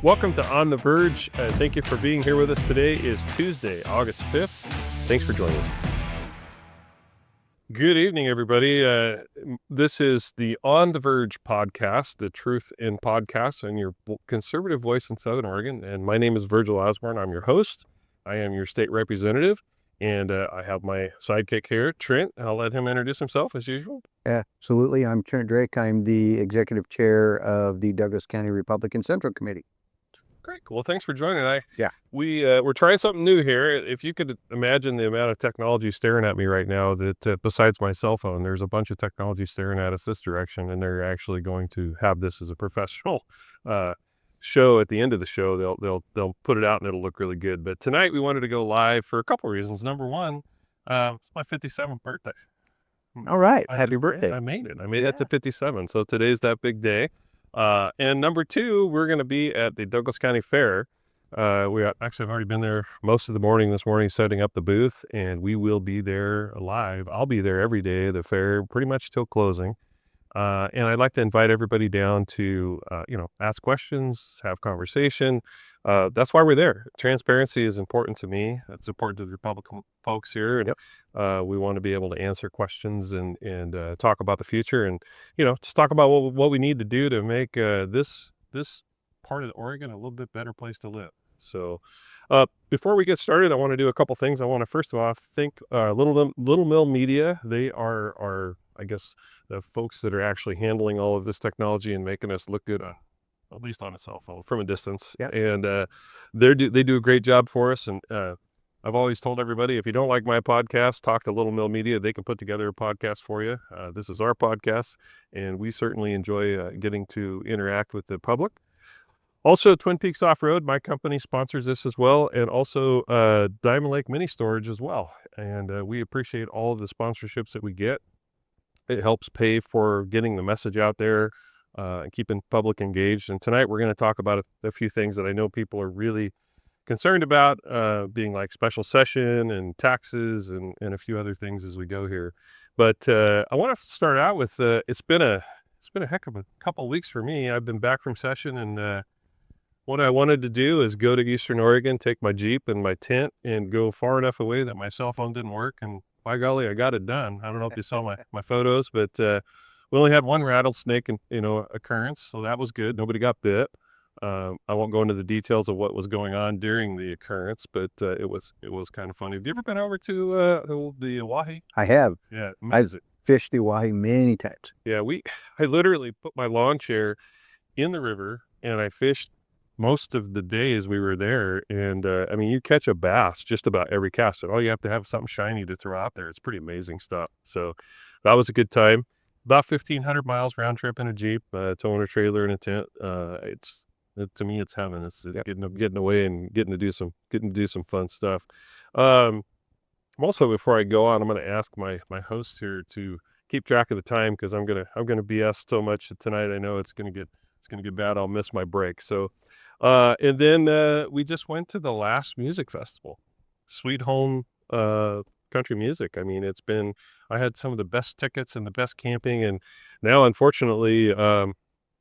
Welcome to On the Virg. Thank you for being here with us. Today is Tuesday, August 5th. Thanks for joining. Good evening, everybody. This is the On the Virg podcast, the truth in podcasts, and your conservative voice in Southern Oregon. And my name is Virgil Osborne. I'm your host. I am your state representative. And I have my sidekick here, Trent. I'll let him introduce himself as usual. Absolutely. I'm Trent Drake. I'm the executive chair of the Douglas County Republican Central Committee. Great. Well, thanks for joining. Yeah. We're trying something new here. If you could imagine the amount of technology staring at me right now, that besides my cell phone, there's a bunch of technology staring at us this direction, and they're actually going to have this as a professional show. At the end of the show, they'll put it out and it'll look really good. But tonight we wanted to go live for a couple of reasons. Number one, it's my 57th birthday. All right. Happy birthday. I made it. I made it to 57. So today's that big day. And number two, we're going to be at the Douglas County Fair. I've already been there most of the morning this morning, setting up the booth, and we will be there live. I'll be there every day at the fair, pretty much till closing. And I'd like to invite everybody down to, ask questions, have conversation. That's why we're there. Transparency is important to me. It's important to the Republican folks here. And, we want to be able to answer questions and talk about the future and, just talk about what we need to do to make this part of Oregon a little bit better place to live. So before we get started, I want to do a couple things. I want to, first of all, thank Little Mill Media. They are I guess, the folks that are actually handling all of this technology and making us look good, at least on a cell phone from a distance. Yeah. And they do a great job for us. And I've always told everybody, if you don't like my podcast, talk to Little Mill Media. They can put together a podcast for you. This is our podcast, and we certainly enjoy getting to interact with the public. Also, Twin Peaks Off-Road, my company, sponsors this as well, and also Diamond Lake Mini Storage as well. And we appreciate all of the sponsorships that we get. It helps pay for getting the message out there and keeping public engaged. And tonight we're going to talk about a few things that I know people are really concerned about, being like special session and taxes and a few other things as we go here. But I want to start out with it's been a heck of a couple of weeks for me. I've been back from session, and what I wanted to do is go to Eastern Oregon, take my Jeep and my tent, and go far enough away that my cell phone didn't work. And by golly, I got it done. I don't know if you saw my photos, but we only had one rattlesnake occurrence, so that was good. Nobody got bit. I won't go into the details of what was going on during the occurrence, but it was kind of funny. Have you ever been over to the Oahe? I have. Yeah, I've fished the Oahe many times. Yeah, I literally put my lawn chair in the river, and I fished most of the days we were there. And you catch a bass just about every cast, and all you have to have is something shiny to throw out there. It's pretty amazing stuff. So that was a good time. About 1,500 miles round trip in a Jeep, towing a trailer and a tent. To me, it's heaven. It's getting away and getting to do some fun stuff. Also, before I go on, I'm going to ask my host here to keep track of the time, because I'm gonna BS so much tonight. I know it's gonna get bad. I'll miss my break. So, and then we just went to the last music festival, Sweet Home Country Music. I had some of the best tickets and the best camping, and now, unfortunately,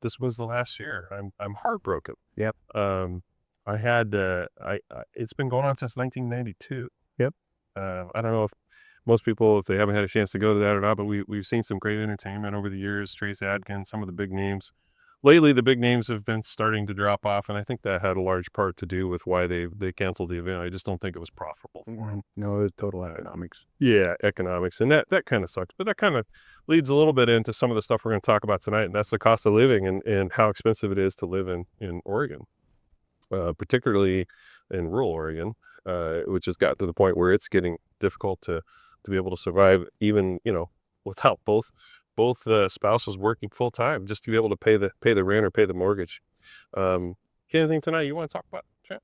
this was the last year. I'm heartbroken. Yep. It's been going on since 1992. Yep. I don't know if most people, if they haven't had a chance to go to that or not, but we've seen some great entertainment over the years. Trace Adkins, some of the big names. Lately, the big names have been starting to drop off, and I think that had a large part to do with why they canceled the event. I just don't think it was profitable for them. No, it was total economics. Yeah, economics, and that kind of sucks. But that kind of leads a little bit into some of the stuff we're going to talk about tonight, and that's the cost of living and how expensive it is to live in Oregon, particularly in rural Oregon, which has got to the point where it's getting difficult to be able to survive, even without both spouses working full time, just to be able to pay the rent or pay the mortgage. Anything tonight you want to talk about, Trent?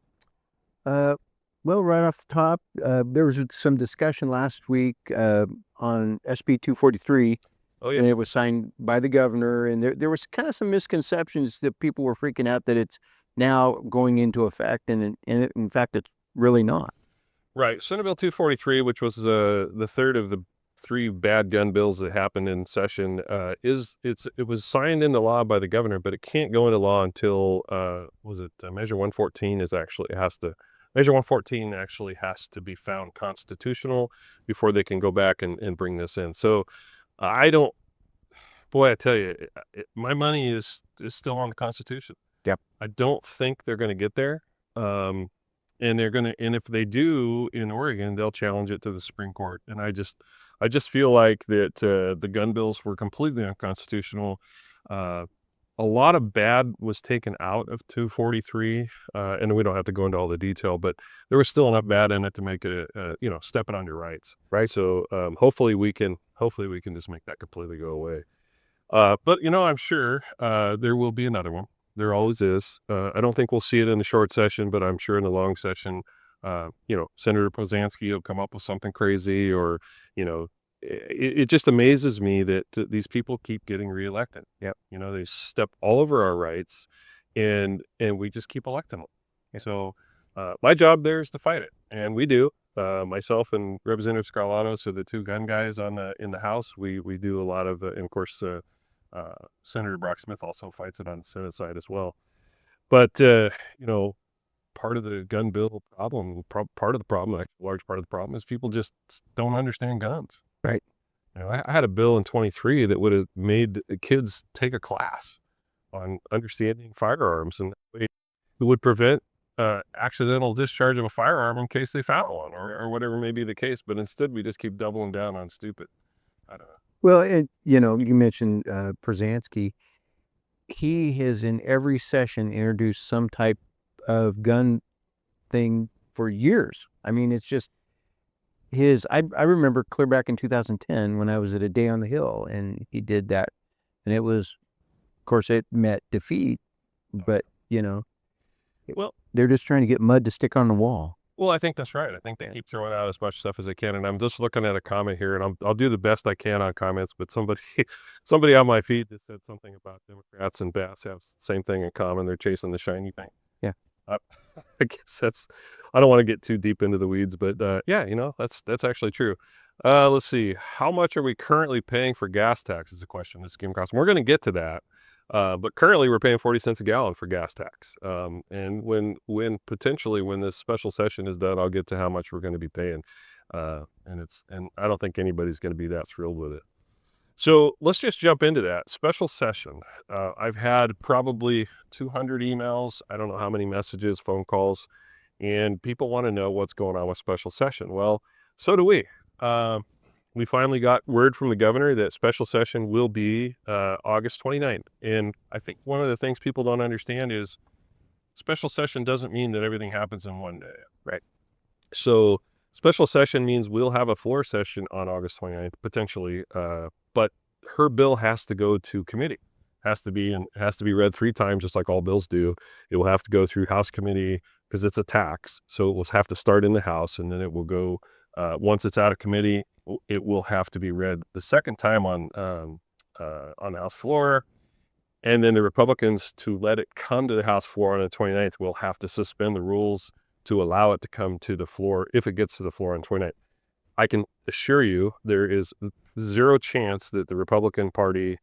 Well, right off the top, there was some discussion last week on SB 243. Oh, yeah. And it was signed by the governor, and there was kind of some misconceptions that people were freaking out that it's now going into effect, and in fact, it's really not. Right. Senate Bill 243, which was the third of the three bad gun bills that happened in session it was signed into law by the governor, but it can't go into law until Measure 114 Measure 114 actually has to be found constitutional before they can go back and bring this in. So I don't, boy, I tell you, my money is still on the Constitution. Yep. I don't think they're going to get there. And if they do in Oregon, they'll challenge it to the Supreme Court. And I just feel like that the gun bills were completely unconstitutional. A lot of bad was taken out of 243, and we don't have to go into all the detail, but there was still enough bad in it to make it, stepping on your rights. Right. So hopefully we can just make that completely go away. But I'm sure there will be another one. There always is. I don't think we'll see it in the short session, but I'm sure in the long session, Senator Pozansky will come up with something crazy, or it just amazes me that these people keep getting reelected. Yep. They step all over our rights, and we just keep electing them. Yep. So my job there is to fight it, and we do. Myself and Representative Scarlatos are the two gun guys in the House. We do a lot of, and of course, Senator Brock Smith also fights it on the Senate side as well. But part of the gun bill problem, part of the problem, like a large part of the problem, is people just don't understand guns. Right. I had a bill in 23 that would have made kids take a class on understanding firearms, and it would prevent accidental discharge of a firearm in case they found one, or whatever may be the case. But instead, we just keep doubling down on stupid. I don't know. Well, and you mentioned Przansky. He has in every session introduced some type of gun thing for years. I mean, it's just I remember clear back in 2010 when I was at a day on the Hill and he did that, and it was, of course, it met defeat, but Well, they're just trying to get mud to stick on the wall. Well, I think that's right. I think they keep throwing out as much stuff as they can, and I'm just looking at a comment here, and I'll do the best I can on comments. But somebody on my feed that said something about Democrats and Bass have the same thing in common. They're chasing the shiny thing. Yeah. I guess I don't want to get too deep into the weeds, but yeah, that's actually true. Let's see. How much are we currently paying for gas tax is a question this came across. We're going to get to that. But currently we're paying 40 cents a gallon for gas tax. And when this special session is done, I'll get to how much we're going to be paying. And I don't think anybody's going to be that thrilled with it. So let's just jump into that special session. I've had probably 200 emails. I don't know how many messages, phone calls, and people want to know what's going on with special session. Well, so do we. We finally got word from the governor that special session will be August 29th. And I think one of the things people don't understand is special session doesn't mean that everything happens in one day. Right. So special session means we'll have a floor session on August 29th, potentially. But her bill has to go to committee. Has to be read 3 times, just like all bills do. It will have to go through House committee because it's a tax. So it will have to start in the House, and then it will go, once it's out of committee, it will have to be read the second time on the House floor. And then the Republicans, to let it come to the House floor on the 29th, will have to suspend the rules to allow it to come to the floor if it gets to the floor on 29th. I can assure you there is zero chance that the Republican Party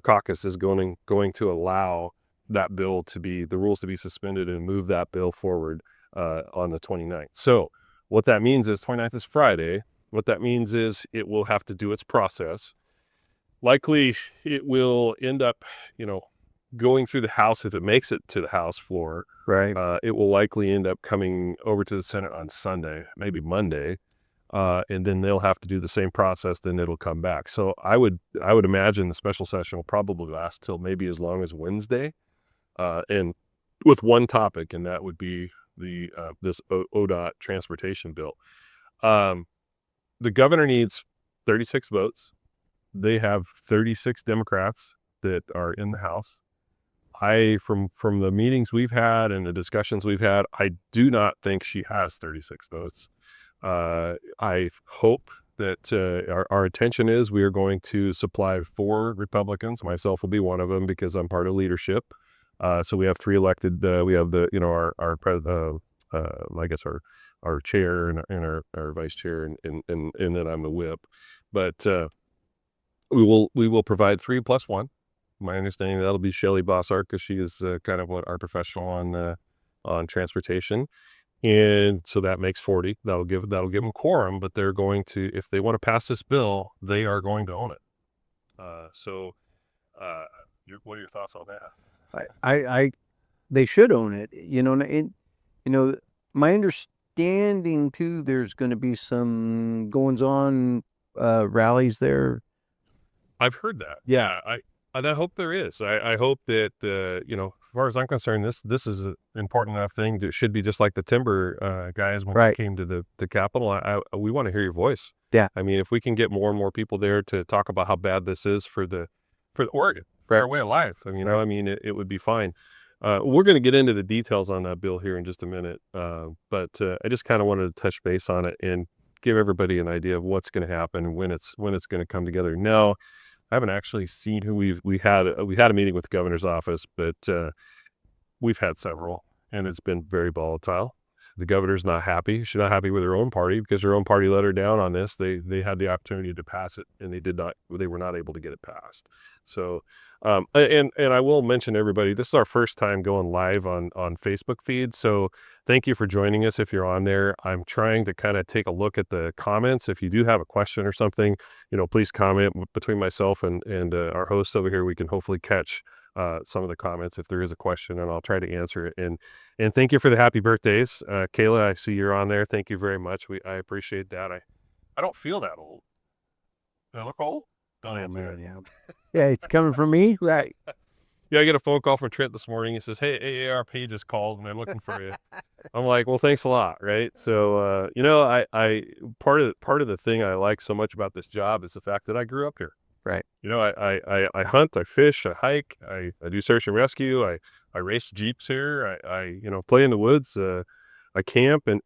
caucus is going to allow that bill the rules to be suspended and move that bill forward on the 29th. So what that means is 29th is Friday. What that means is it will have to do its process. Likely it will end up, going through the House. If it makes it to the House floor, Right. It will likely end up coming over to the Senate on Sunday, maybe Monday. And then they'll have to do the same process. Then it'll come back. So I would imagine the special session will probably last till maybe as long as Wednesday, and with one topic, and that would be this ODOT transportation bill. The governor needs 36 votes. They have 36 Democrats that are in the House. From the meetings we've had and the discussions we've had, I do not think she has 36 votes. I hope that our intention is we are going to supply 4 Republicans. Myself will be one of them because I'm part of leadership. So we have 3 elected. We have I guess our chair and our vice chair, and then I'm the whip. But we will provide 3+1. My understanding that'll be Shelley Bossart because she is kind of what our professional on transportation. And so that makes 40. That'll give them quorum, but they're going to, if they want to pass this bill, they are going to own it. What are your thoughts on that? They should own it. My understanding too, there's going to be some goings on, rallies there. I've heard that. Yeah, I hope there is. I hope that as far as I'm concerned, this is an important enough thing that should be just like the timber guys when they came to the Capitol. We want to hear your voice. Yeah. I mean, if we can get more and more people there to talk about how bad this is for Oregon, for our way of life, it would be fine. We're going to get into the details on that bill here in just a minute, but I just kind of wanted to touch base on it and give everybody an idea of what's going to happen when it's going to come together. Now, I haven't actually seen who we had a meeting with the governor's office, but we've had several, and it's been very volatile. The governor's not happy. She's not happy with her own party because her own party let her down on this. They had the opportunity to pass it, and they were not able to get it passed. So, and I will mention to everybody, this is our first time going live on Facebook feed. So thank you for joining us if you're on there. I'm trying to kind of take a look at the comments. If you do have a question or something, please comment between myself and our hosts over here. We can hopefully catch some of the comments if there is a question, and I'll try to answer it. And thank you for the happy birthdays. Kayla, I see you're on there. Thank you very much. I appreciate that. I don't feel that old. Do I look old? Don't am married. Yeah, it's coming from me, right? Yeah, I get a phone call from Trent this morning. He says, "Hey, AAR Page just called and they're looking for you." I'm like, "Well, thanks a lot." Right. So, I part of the thing I like so much about this job is the fact that I grew up here. Right. I hunt, I fish, I hike, I do search and rescue. I race Jeeps here. I play in the woods. I camp and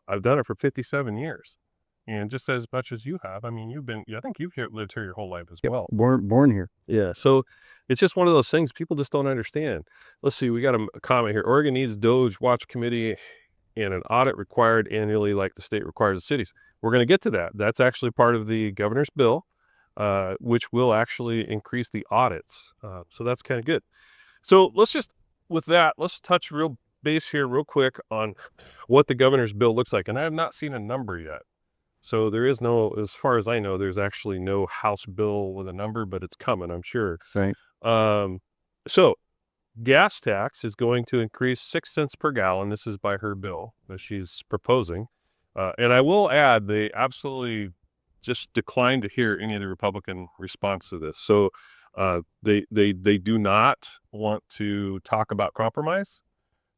I've done it for 57 years. And just as much as you have, I mean, I think you've lived here your whole life as well. Born here. Yeah. So it's just one of those things people just don't understand. Let's see. We got a comment here. Oregon needs Doge Watch Committee and an audit required annually like the state requires of cities. We're going to get to that. That's actually part of the governor's bill, which will actually increase the audits. So that's kind of good. So let's touch real base here real quick on what the governor's bill looks like. And I have not seen a number yet. So there is as far as I know, there's actually no House bill with a number, but it's coming, I'm sure. Right. So gas tax is going to increase 6 cents per gallon. This is by her bill that she's proposing. And I will add, they absolutely just declined to hear any of the Republican response to this. So they do not want to talk about compromise.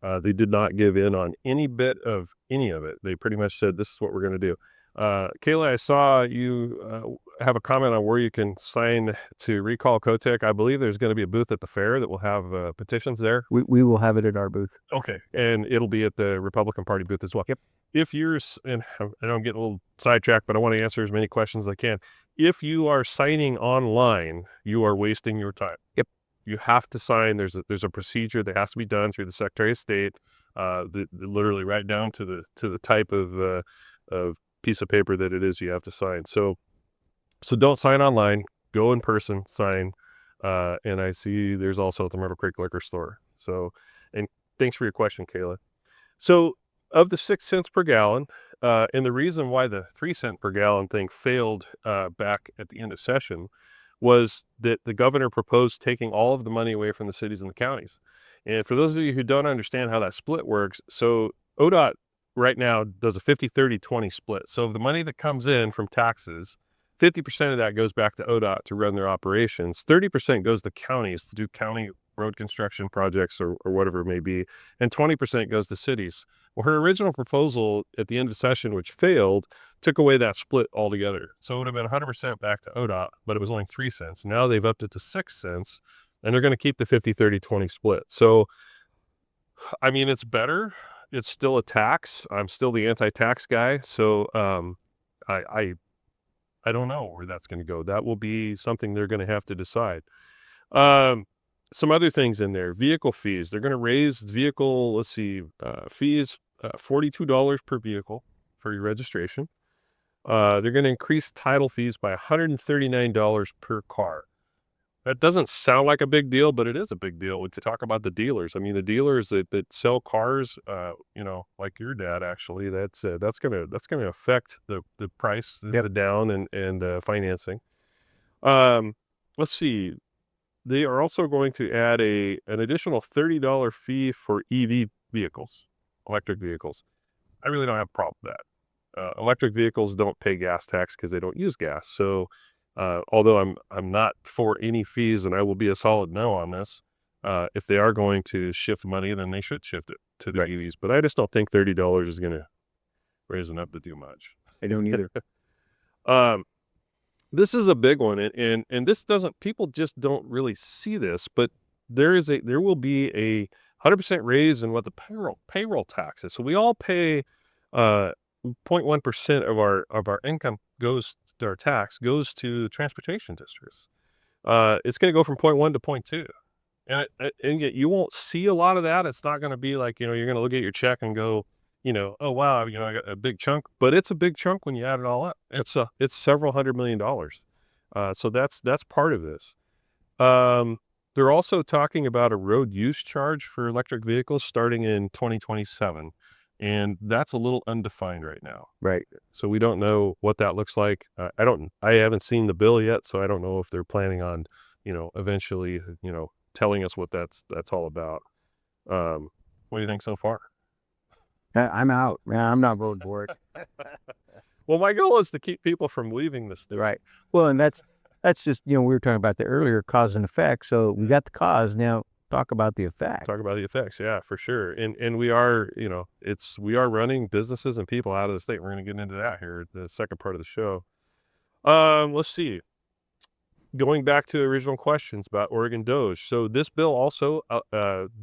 They did not give in on any bit of any of it. They pretty much said, this is what we're going to do. Kayla, I saw you have a comment on where you can sign to recall Kotek. I believe there's going to be a booth at the fair that will have petitions there. We will have it at our booth. Okay. And it'll be at the Republican Party booth as well. Yep. If you're, and I don't get a little sidetracked, but I want to answer as many questions as I can. If you are signing online, you are wasting your time. Yep. You have to sign. There's a procedure that has to be done through the Secretary of State, literally right down to the type of piece of paper that it is you have to sign. So don't sign online. Go in person. Sign. And I see there's also at the River Creek Liquor Store. So, and thanks for your question, Kayla. So of the 6 cents per gallon, and the reason why the 3 cent per gallon thing failed back at the end of session was that the governor proposed taking all of the money away from the cities and the counties. And for those of you who don't understand how that split works, so ODOT right now does a 50-30-20 split. So the money that comes in from taxes, 50% of that goes back to ODOT to run their operations. 30% goes to counties to do county road construction projects or whatever it may be. And 20% goes to cities. Well, her original proposal at the end of session, which failed, took away that split altogether. So it would have been 100% back to ODOT, but it was only 3 cents. Now they've upped it to 6 cents, and they're going to keep the 50-30-20 split. So, I mean, it's better. It's still a tax. I'm still the anti-tax guy. So I don't know where that's going to go. That will be something they're going to have to decide. Some other things in there. Vehicle fees. They're going to raise vehicle, fees, $42 per vehicle for your registration. They're going to increase title fees by $139 per car. That doesn't sound like a big deal, but it is a big deal. To talk about the dealers. I mean, the dealers that sell cars, like your dad, actually, that's gonna affect the price, the down and financing. Um, let's see. They are also going to add an additional $30 fee for EV vehicles, electric vehicles. I really don't have a problem with that. Electric vehicles don't pay gas tax because they don't use gas. So, although I'm not for any fees, and I will be a solid no on this, if they are going to shift money, then they should shift it to the EVs. But I just don't think $30 is going to raise enough to do much. I don't either. This is a big one, and this doesn't. People just don't really see this, but there will be a 100% raise in what the payroll tax is. So we all pay 0.1% of our income goes to our tax goes to transportation districts. It's going to go from 0.1 to 0.2, and yet you won't see a lot of that. It's not going to be like you're going to look at your check and go, oh wow, I got a big chunk, but it's a big chunk when you add it all up. It's several $100 million. So that's part of this. They're also talking about a road use charge for electric vehicles starting in 2027. And that's a little undefined right now. Right. So we don't know what that looks like. I haven't seen the bill yet, so I don't know if they're planning on, eventually, telling us what that's all about. What do you think so far? I'm out, man. I'm not voting for it. Well, my goal is to keep people from leaving the state. Right. Well, and that's just, we were talking about the earlier cause and effect. So we got the cause. Now talk about the effect. Talk about the effects. Yeah, for sure. And we are, we are running businesses and people out of the state. We're going to get into that here, the second part of the show. Let's see. Going back to the original questions about Oregon Doge. So this bill also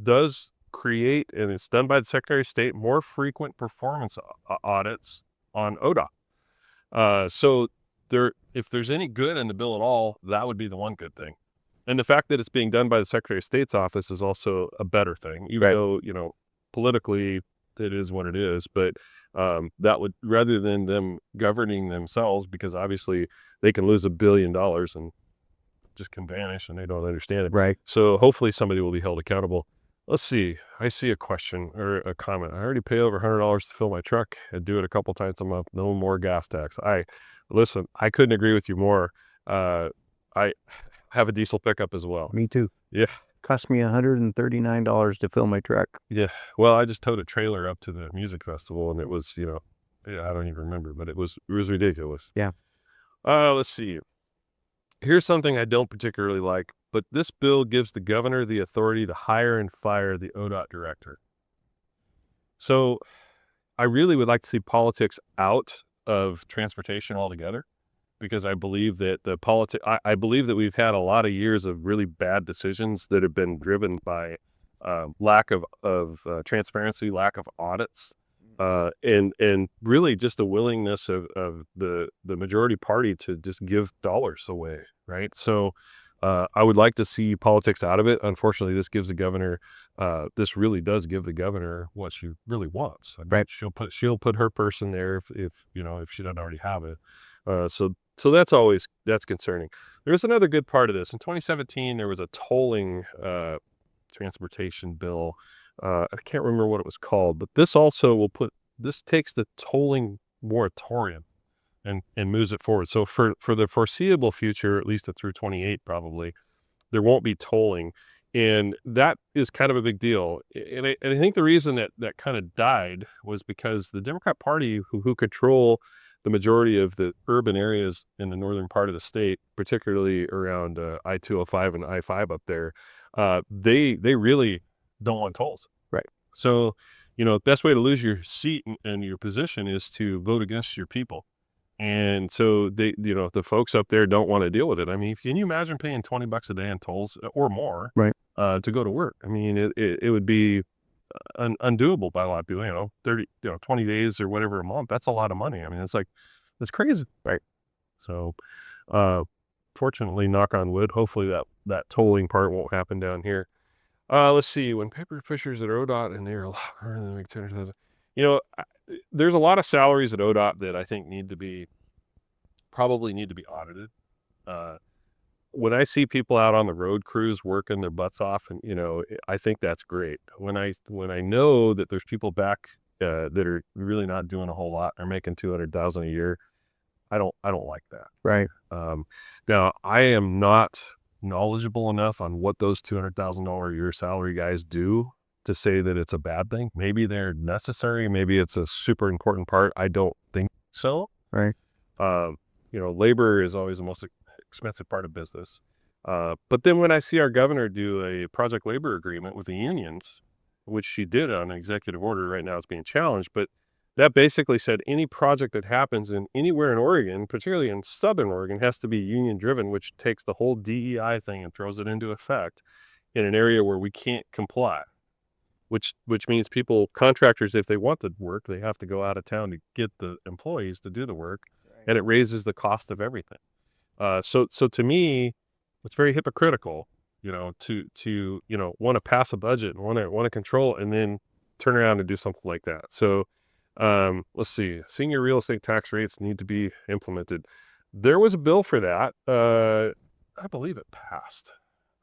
does create, and it's done by the Secretary of State, more frequent performance audits on ODOT. So if there's any good in the bill at all, that would be the one good thing. And the fact that it's being done by the Secretary of State's office is also a better thing, even though, politically it is what it is. But that would, rather than them governing themselves, because obviously they can lose $1 billion and just can vanish and they don't understand it. Right. So hopefully somebody will be held accountable. Let's see. I see a question or a comment. I already pay over $100 to fill my truck and do it a couple times a month. No more gas tax. Listen, I couldn't agree with you more. I have a diesel pickup as well. Me too. Yeah. Cost me $139 to fill my truck. Yeah. Well, I just towed a trailer up to the music festival and it was, I don't even remember, but it was ridiculous. Yeah. Let's see. Here's something I don't particularly like, but this bill gives the governor the authority to hire and fire the ODOT director. So I really would like to see politics out of transportation altogether, because I believe that I believe that we've had a lot of years of really bad decisions that have been driven by lack of transparency, lack of audits, and really just a willingness of the majority party to just give dollars away, right? So I would like to see politics out of it. Unfortunately, this gives the governor, this really does give the governor what she really wants. I mean, right. She'll put her person there if she doesn't already have it. So that's concerning. There's another good part of this. In 2017, there was a tolling transportation bill. I can't remember what it was called, but this also this takes the tolling moratorium and moves it forward. So for the foreseeable future, at least through 28 probably, there won't be tolling. And that is kind of a big deal. And I think the reason that kind of died was because the Democrat Party, who control the majority of the urban areas in the northern part of the state, particularly around I-205 and I-5 up there, they really don't want tolls. Right. So, the best way to lose your seat and your position is to vote against your people. And so the folks up there don't want to deal with it. I mean, can you imagine paying $20 a day in tolls or more, right, to go to work? I mean, it would be undoable by a lot of people. 20 days or whatever a month. That's a lot of money. I mean, that's crazy, right? So, fortunately, knock on wood, hopefully that tolling part won't happen down here. Let's see. When paper fishers at ODOT and they're a lot more than like 10,000. There's a lot of salaries at ODOT that I think need to be probably need to be audited. When I see people out on the road crews working their butts off, and I think that's great. When I know that there's people back that are really not doing a whole lot, they're making 200,000 a year. I don't like that. Right. Now I am not knowledgeable enough on what those $200,000 a year salary guys do to say that it's a bad thing. Maybe they're necessary. Maybe it's a super important part. I don't think so. Right. Labor is always the most expensive part of business. But then when I see our governor do a project labor agreement with the unions, which she did on an executive order, right now it's being challenged, but that basically said any project that happens in anywhere in Oregon, particularly in Southern Oregon, has to be union driven, which takes the whole DEI thing and throws it into effect in an area where we can't comply, which means contractors, if they want the work, they have to go out of town to get the employees to do the work. Right. And it raises the cost of everything. So to me, it's very hypocritical, to want to pass a budget and want to control it and then turn around and do something like that. So let's see, senior real estate tax rates need to be implemented. There was a bill for that. I believe it passed.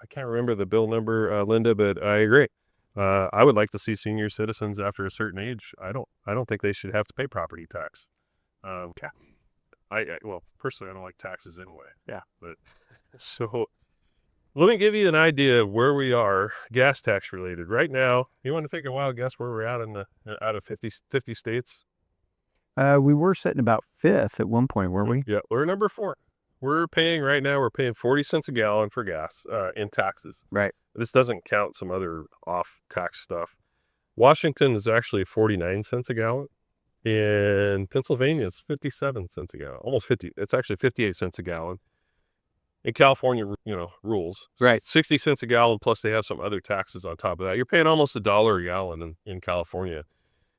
I can't remember the bill number, Linda, but I agree. I would like to see senior citizens after a certain age. I don't think they should have to pay property tax. Yeah. Well, personally, I don't like taxes anyway. Yeah. But so let me give you an idea of where we are gas tax related right now. You want to take a wild guess where we're at out of 50 states? We were sitting about 5th at one point, weren't we? Yeah, we're number 4. We're paying 40 cents a gallon for gas in taxes. Right. This doesn't count some other off tax stuff. Washington is actually 49 cents a gallon. In Pennsylvania, it's 57 cents a gallon, almost 50. It's actually 58 cents a gallon. In California, rules. Right. 60 cents a gallon, plus they have some other taxes on top of that. You're paying almost $1 a gallon in California.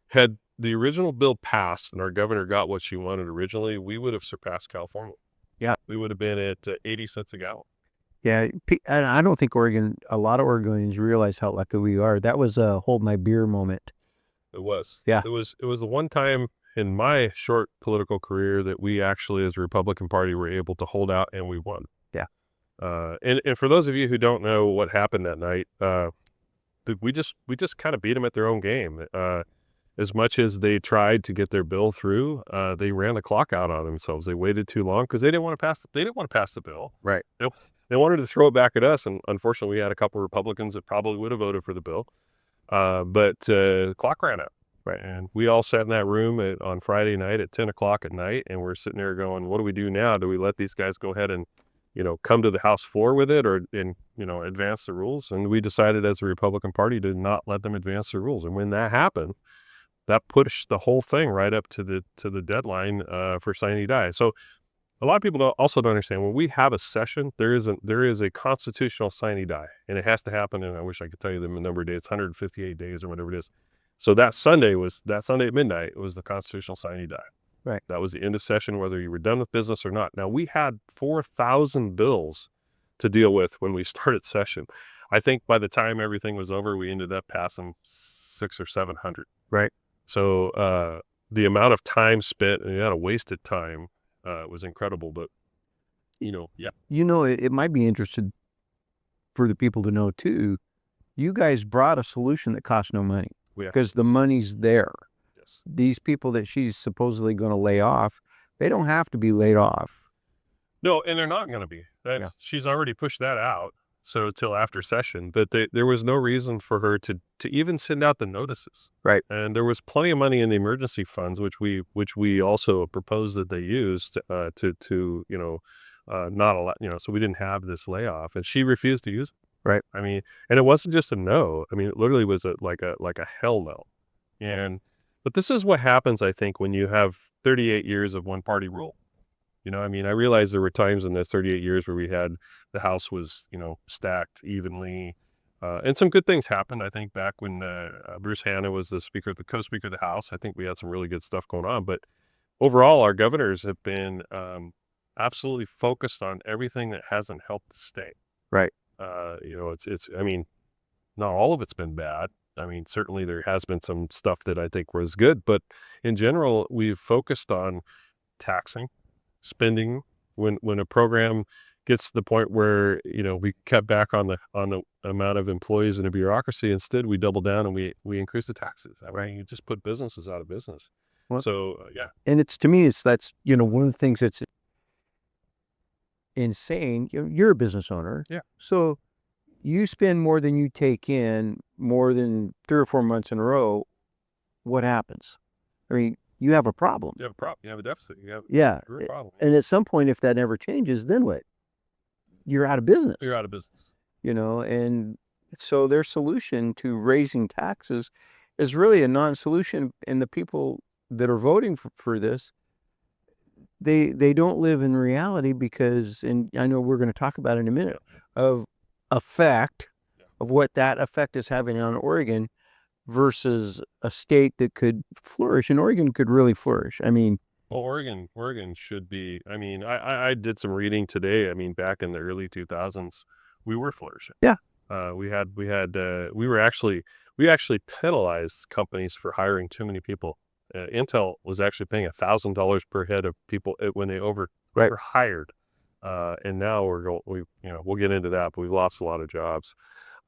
Had the original bill passed and our governor got what she wanted originally, we would have surpassed California. Yeah. We would have been at 80 cents a gallon. Yeah. And I don't think a lot of Oregonians realize how lucky we are. That was a hold my beer moment. It was. Yeah. It was the one time in my short political career that we actually, as a Republican Party, were able to hold out and we won. Yeah. And for those of you who don't know what happened that night, we just kind of beat them at their own game. As much as they tried to get their bill through, they ran the clock out on themselves. They waited too long because they didn't want to pass the bill. Right. They wanted to throw it back at us, and unfortunately, we had a couple of Republicans that probably would have voted for the bill. But the clock ran out. Right. And we all sat in that room on Friday night at 10 o'clock at night, and we're sitting there going, what do we do now? Do we let these guys go ahead and, come to the House floor with it and advance the rules? And we decided as a Republican Party to not let them advance the rules. And when that happened, that pushed the whole thing right up to the deadline for sine die. So a lot of people also don't understand, when we have a session, there is a constitutional sine die, and it has to happen. And I wish I could tell you the number of days, 158 days or whatever it is. So that Sunday at midnight was the constitutional sine die. Right. That was the end of session, whether you were done with business or not. Now, we had 4,000 bills to deal with when we started session. I think by the time everything was over, we ended up passing 600 or 700. Right. So the amount of time spent and the amount of wasted time was incredible. But, yeah. It might be interesting for the people to know, too. You guys brought a solution that cost no money because the money's there. Yes. These people that she's supposedly going to lay off, they don't have to be laid off. No, and they're not going to be. She's already pushed that out. So till after session, but there was no reason for her to even send out the notices. Right. And there was plenty of money in the emergency funds, which we also proposed that they used to not allow, so we didn't have this layoff, and she refused to use it. Right. I mean, and it wasn't just a no. I mean, it literally was like a hell no. But this is what happens, I think, when you have 38 years of one party rule. I realize there were times in those 38 years where the House was, stacked evenly. And some good things happened. I think back when Bruce Hanna was the co-speaker of the House, I think we had some really good stuff going on. But overall, our governors have been absolutely focused on everything that hasn't helped the state. Right. Not all of it's been bad. Certainly there has been some stuff that I think was good. But in general, we've focused on taxing. spending when a program gets to the point where we cut back on the amount of employees in a bureaucracy. Instead, we double down and we increase the taxes. I mean, you just put businesses out of business. Well, So yeah, and to me, that's one of the things that's insane. You're a business owner. Yeah. So you spend more than you take in, more than 3 or 4 months in a row. What happens? I mean, you have a problem. you have a problem. You have a deficit. You have Yeah. a real problem. And at some point, if that never changes, then what? You're out of business. You're out of business. And so their solution to raising taxes is really a non-solution. And the people that are voting for this, they don't live in reality because, and I know we're going to talk about it in a minute, of effect of what that effect is having on Oregon versus a state that could flourish. And Oregon could really flourish. I mean, Well, Oregon should be. I mean, I did some reading today. I mean, back in the early 2000s, we were flourishing. Yeah. We actually penalized companies for hiring too many people. Intel was actually paying $1,000 per head of people when they overhired. And now we'll get into that, but we've lost a lot of jobs.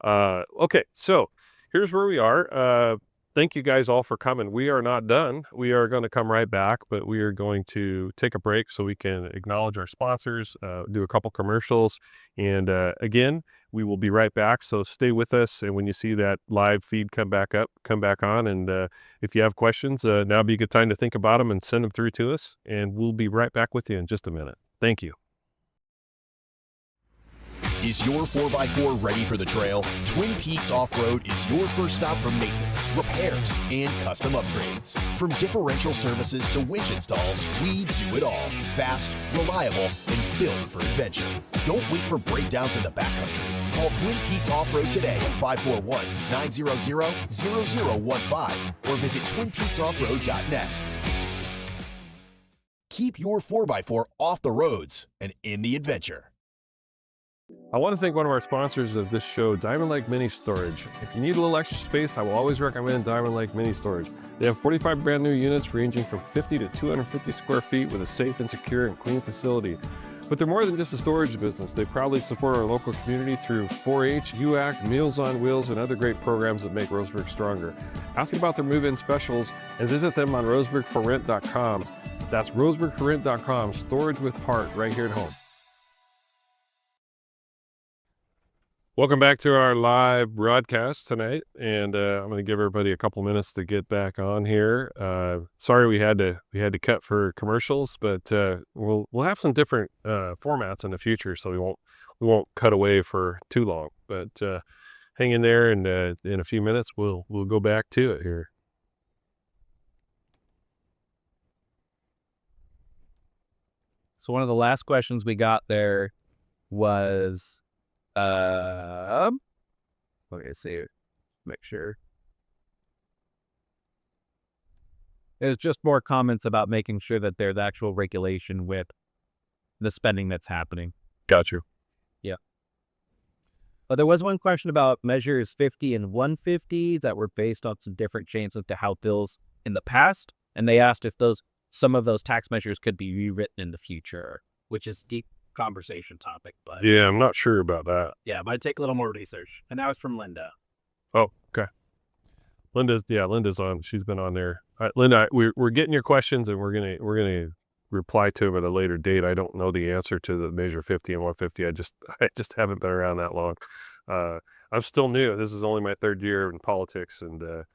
Okay, so here's where we are. Thank you guys all for coming. We are not done. We are going to come right back, but we are going to take a break so we can acknowledge our sponsors, do a couple commercials, and again, we will be right back. So stay with us, and when you see that live feed come back on, and if you have questions, now would be a good time to think about them and send them through to us, and we'll be right back with you in just a minute. Thank you. Is your 4x4 ready for the trail? Twin Peaks Off-Road is your first stop for maintenance, repairs, and custom upgrades. From differential services to winch installs, we do it all. Fast, reliable, and built for adventure. Don't wait for breakdowns in the backcountry. Call Twin Peaks Off-Road today at 541-900-0015 or visit twinpeaksoffroad.net. Keep your 4x4 off the roads and in the adventure. I want to thank one of our sponsors of this show, Diamond Lake Mini Storage. If you need a little extra space, I will always recommend Diamond Lake Mini Storage. They have 45 brand new units ranging from 50 to 250 square feet with a safe and secure and clean facility. But they're more than just a storage business. They proudly support our local community through 4-H, UAC, Meals on Wheels, and other great programs that make Roseburg stronger. Ask about their move-in specials and visit them on roseburgforrent.com. That's roseburgforrent.com, storage with heart right here at home. Welcome back to our live broadcast tonight, and I'm going to give everybody a couple minutes to get back on here. Sorry we had to cut for commercials, but we'll have some different formats in the future, so we won't cut away for too long. But hang in there, and in a few minutes we'll go back to it here. So one of the last questions we got there was. Let me see, make sure. There's just more comments about making sure that there's actual regulation with the spending that's happening. Got you. Yeah. But there was one question about measures 50 and 150 that were based on some different changes to House bills in the past, and they asked if some of those tax measures could be rewritten in the future, which is deep conversation topic, but Yeah, I'm not sure about that. yeah, it might take a little more research. And that was from Linda. Oh, okay. Linda's on. She's been on there. All right, Linda, we're getting your questions, and we're gonna reply to them at a later date. I don't know the answer to the measure 50 and 150. I just haven't been around that long. I'm still new. This is only my third year in politics, and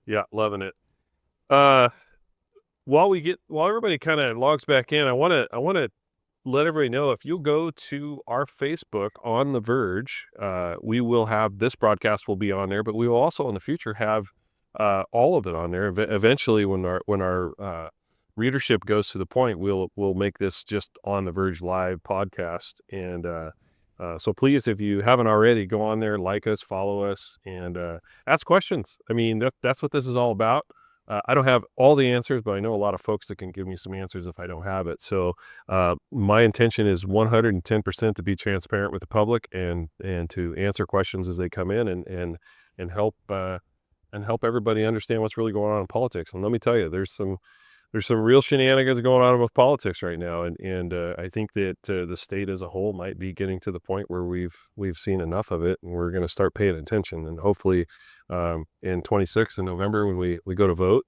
yeah, loving it. While everybody kind of logs back in, I want to let everybody know, if you'll go to our Facebook On the Virg, we will have this broadcast will be on there, but we will also in the future have all of it on there. Eventually, when our readership goes to the point, we'll make this just On the Virg live podcast. And so please, if you haven't already, go on there, like us, follow us, and ask questions. I mean, that's what this is all about. I don't have all the answers, but I know a lot of folks that can give me some answers if I don't have it. So my intention is 110% to be transparent with the public and to answer questions as they come in and help everybody understand what's really going on in politics. And let me tell you, there's some there's some real shenanigans going on with politics right now, and I think that the state as a whole might be getting to the point where we've seen enough of it, and we're going to start paying attention. And hopefully, in 26 in November when we go to vote,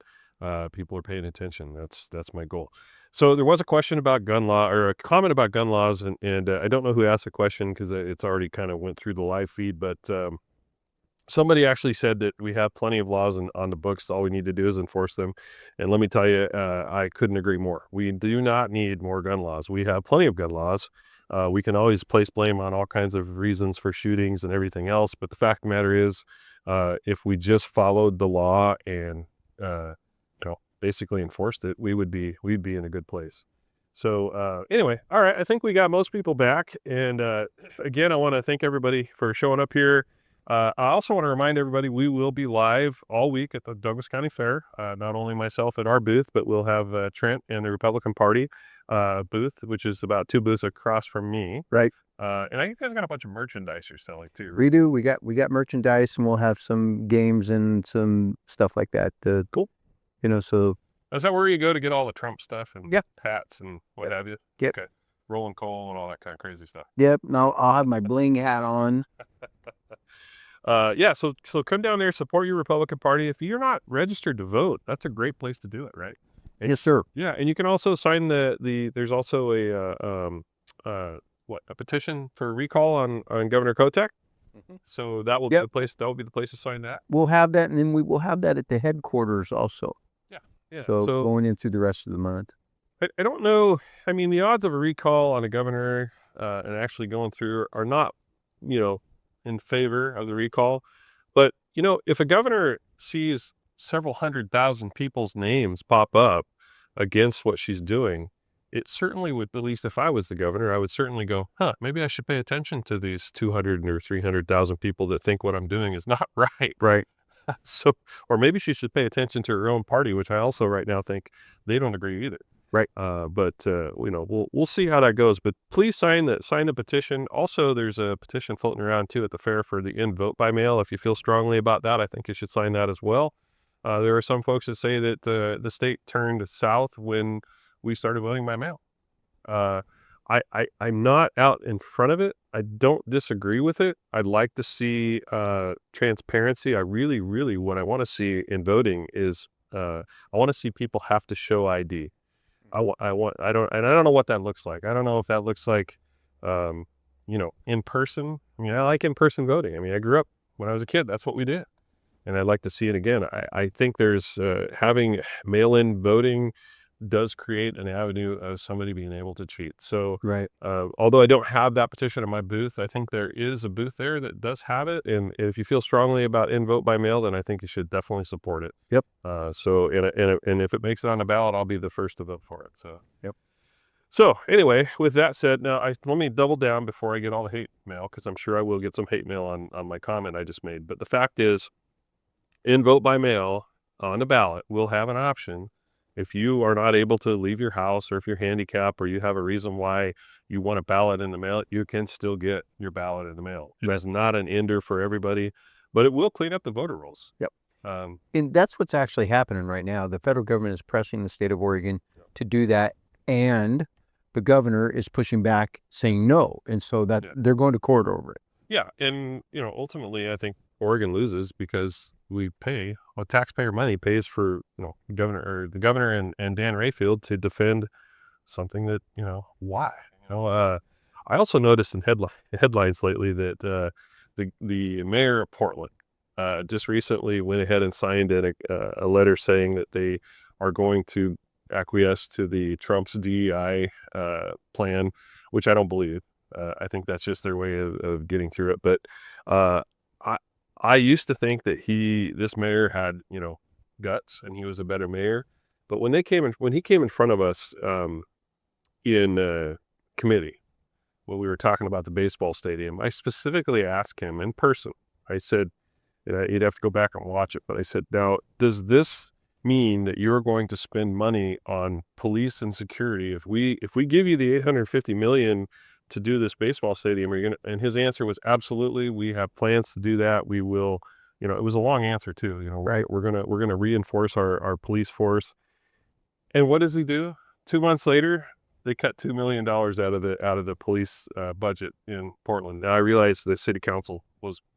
people are paying attention. That's my goal. So there was a question about gun law, or a comment about gun laws, and I don't know who asked the question because it's already kind of went through the live feed, but somebody actually said that we have plenty of laws on the books. All we need to do is enforce them. And let me tell you, I couldn't agree more. We do not need more gun laws. We have plenty of gun laws. We can always place blame on all kinds of reasons for shootings and everything else. But the fact of the matter is, if we just followed the law and basically enforced it, we'd be in a good place. So anyway, all right, I think we got most people back. And again, I want to thank everybody for showing up here. I also want to remind everybody we will be live all week at the Douglas County Fair. Not only myself at our booth, but we'll have Trent and the Republican Party booth, which is about 2 booths across from me. Right. And I think you guys got a bunch of merchandise you're selling too. Right? We do. We got merchandise, and we'll have some games and some stuff like that. Cool. So Is that where you go to get all the Trump stuff and Yeah. hats and what have you? Yep. Okay. Rolling coal and all that kind of crazy stuff. Yep. Now I'll have my bling hat on. So come down there, support your Republican Party. If you're not registered to vote, that's a great place to do it, right? And, Yes, sir. yeah, and you can also sign there's also a petition for recall on Governor Kotek. Mhm. So that will Yep. be the place to sign that. We'll have that, and then we will have that at the headquarters also. Yeah. So going in through the rest of the month. I don't know. I mean, the odds of a recall on a governor and actually going through are not, in favor of the recall. But, if a governor sees several 100,000 people's names pop up against what she's doing, it certainly would, at least if I was the governor, I would certainly go, maybe I should pay attention to these 200 or 300,000 people that think what I'm doing is not right. Right. So, or maybe she should pay attention to her own party, which I also right now think they don't agree either. Right. But we'll see how that goes. But please sign the petition. Also, there's a petition floating around too at the fair for the vote by mail. If you feel strongly about that, I think you should sign that as well. There are some folks that say that the state turned south when we started voting by mail. I'm not out in front of it. I don't disagree with it. I'd like to see transparency. I really, really, what I want to see in voting is I want to see people have to show ID. I don't know what that looks like. I don't know if that looks like, in person. I mean, I like in-person voting. I mean, I grew up when I was a kid. That's what we did. And I'd like to see it again. I think there's having mail-in voting does create an avenue of somebody being able to cheat. So, Right. Although I don't have that petition in my booth, I think there is a booth there that does have it. And if you feel strongly about vote by mail, then I think you should definitely support it. Yep. And if it makes it on the ballot, I'll be the first to vote for it. So, Yep. So anyway, with that said, now let me double down before I get all the hate mail, because I'm sure I will get some hate mail on my comment I just made. But the fact is, vote by mail on the ballot will have an option. If you are not able to leave your house, or if you're handicapped, or you have a reason why you want a ballot in the mail, you can still get your ballot in the mail. That's not an ender for everybody, but it will clean up the voter rolls. Yep. Um, And that's what's actually happening right now. The federal government is pressing the state of Oregon to do that, and the governor is pushing back, saying no, and so that they're going to court over it. Yeah, and ultimately, I think Oregon loses because we pay taxpayer money pays for the governor and Dan Rayfield to defend something that why. I also noticed in headlines lately that the mayor of Portland just recently went ahead and signed in a letter saying that they are going to acquiesce to the Trump's DEI plan, which I don't believe. I think that's just their way of getting through it. But I used to think that this mayor had guts and he was a better mayor. But when he came in front of us in committee, when we were talking about the baseball stadium, I specifically asked him in person. I said, you'd have to go back and watch it, but I said, now, does this mean that you're going to spend money on police and security if we give you the $850 million to do this baseball stadium? And his answer was absolutely. We have plans to do that. We will. It was a long answer too. Right. We're gonna reinforce our police force. And what does he do? 2 months later, they cut $2 million out of the police budget in Portland. Now I realize the city council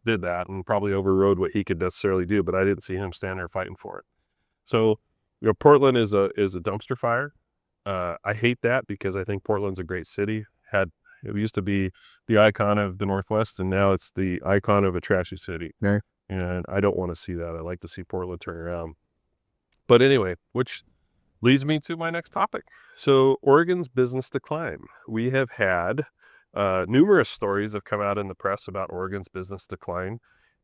did that and probably overrode what he could necessarily do, but I didn't see him stand there fighting for it. So, Portland is a dumpster fire. I hate that because I think Portland's a great city. It used to be the icon of the Northwest, and now it's the icon of a trashy city. Okay. And I don't want to see that. I like to see Portland turn around. But anyway, which leads me to my next topic. So Oregon's business decline. We have had numerous stories have come out in the press about Oregon's business decline.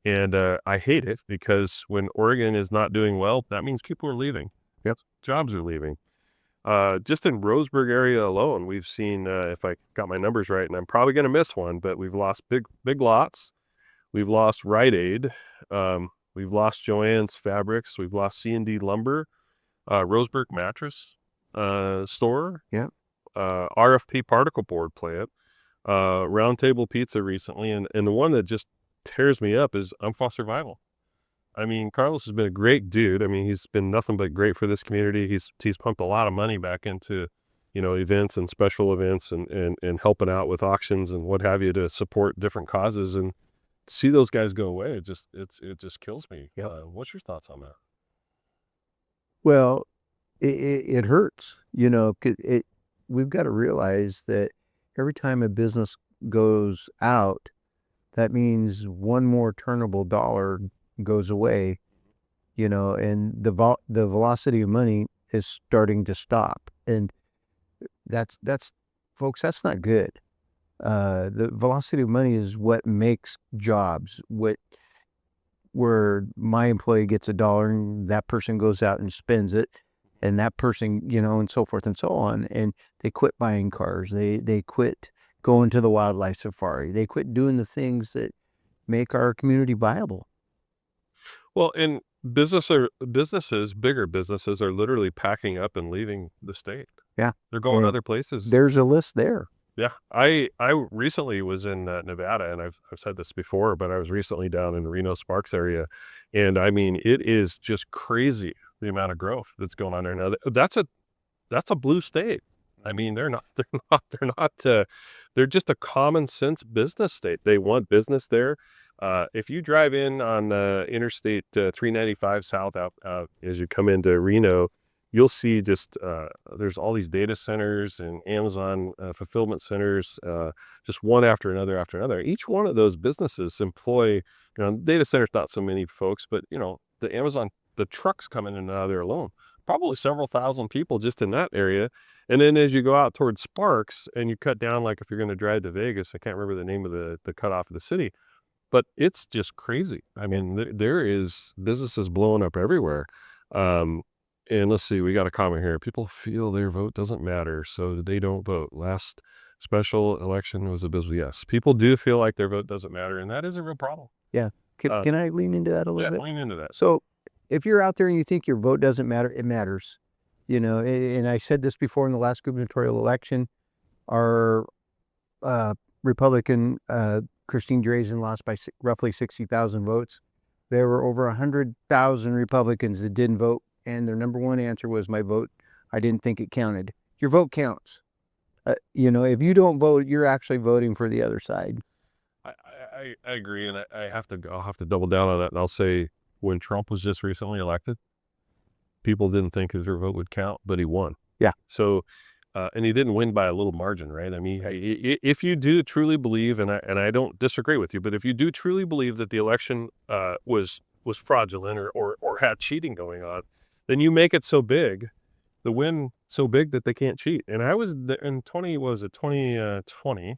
And I hate it because when Oregon is not doing well, that means people are leaving. Yep. Jobs are leaving. Just in Roseburg area alone, we've seen, if I got my numbers right, and I'm probably going to miss one, but we've lost Big Lots. We've lost Rite Aid. We've lost Joann's Fabrics. We've lost C&D Lumber, Roseburg Mattress Store. Yeah. RFP Particle Board plant, Round Table Pizza recently. And the one that just tears me up is Umphaw Survival. I mean, Carlos has been a great dude. I mean, he's been nothing but great for this community. He's pumped a lot of money back into, events and special events and helping out with auctions and what have you to support different causes. And to see those guys go away, it just kills me. Yep. What's your thoughts on that? Well, it hurts, 'cause we've got to realize that every time a business goes out, that means one more turnable dollar goes away, and the velocity of money is starting to stop. And that's folks, that's not good. The velocity of money is what makes jobs, where my employee gets $1 and that person goes out and spends it, and that person, and so forth and so on. And they quit buying cars. They quit going to the wildlife safari. They quit doing the things that make our community viable. Well, and bigger businesses are literally packing up and leaving the state. Yeah. They're going Yeah. other places. There's a list there. Yeah. I recently was in Nevada, and I've said this before, but I was recently down in Reno Sparks area. And I mean, it is just crazy the amount of growth that's going on there now. That's a blue state. I mean, they're just a common sense business state. They want business there. If you drive in on Interstate 395 South out as you come into Reno, you'll see just there's all these data centers and Amazon fulfillment centers, just one after another. Each one of those businesses employ, data centers, not so many folks, but the Amazon, the trucks coming in and out of there alone, probably several thousand people just in that area. And then as you go out towards Sparks and you cut down, like if you're going to drive to Vegas, I can't remember the name of the cutoff of the city, but it's just crazy. I mean, there is businesses blowing up everywhere. And let's see, we got a comment here. People feel their vote doesn't matter, so they don't vote. Last special election was abysmal. Yes, people do feel like their vote doesn't matter, and that is a real problem. Yeah. Can I lean into that a little bit? Lean into that. So if you're out there and you think your vote doesn't matter, it matters. And I said this before in the last gubernatorial election, our Republican Christine Drazen lost by roughly 60,000 votes. There were over 100,000 Republicans that didn't vote, and their number one answer was, my vote, I didn't think it counted. Your vote counts. If you don't vote, you're actually voting for the other side. I agree, and I'll have to double down on that, and I'll say when Trump was just recently elected, people didn't think their vote would count, but he won. Yeah. So, and he didn't win by a little margin, right? I mean, if you do truly believe, and I don't disagree with you, but if you do truly believe that the election was fraudulent or had cheating going on, then you make it so big, the win so big that they can't cheat. And I was in 2020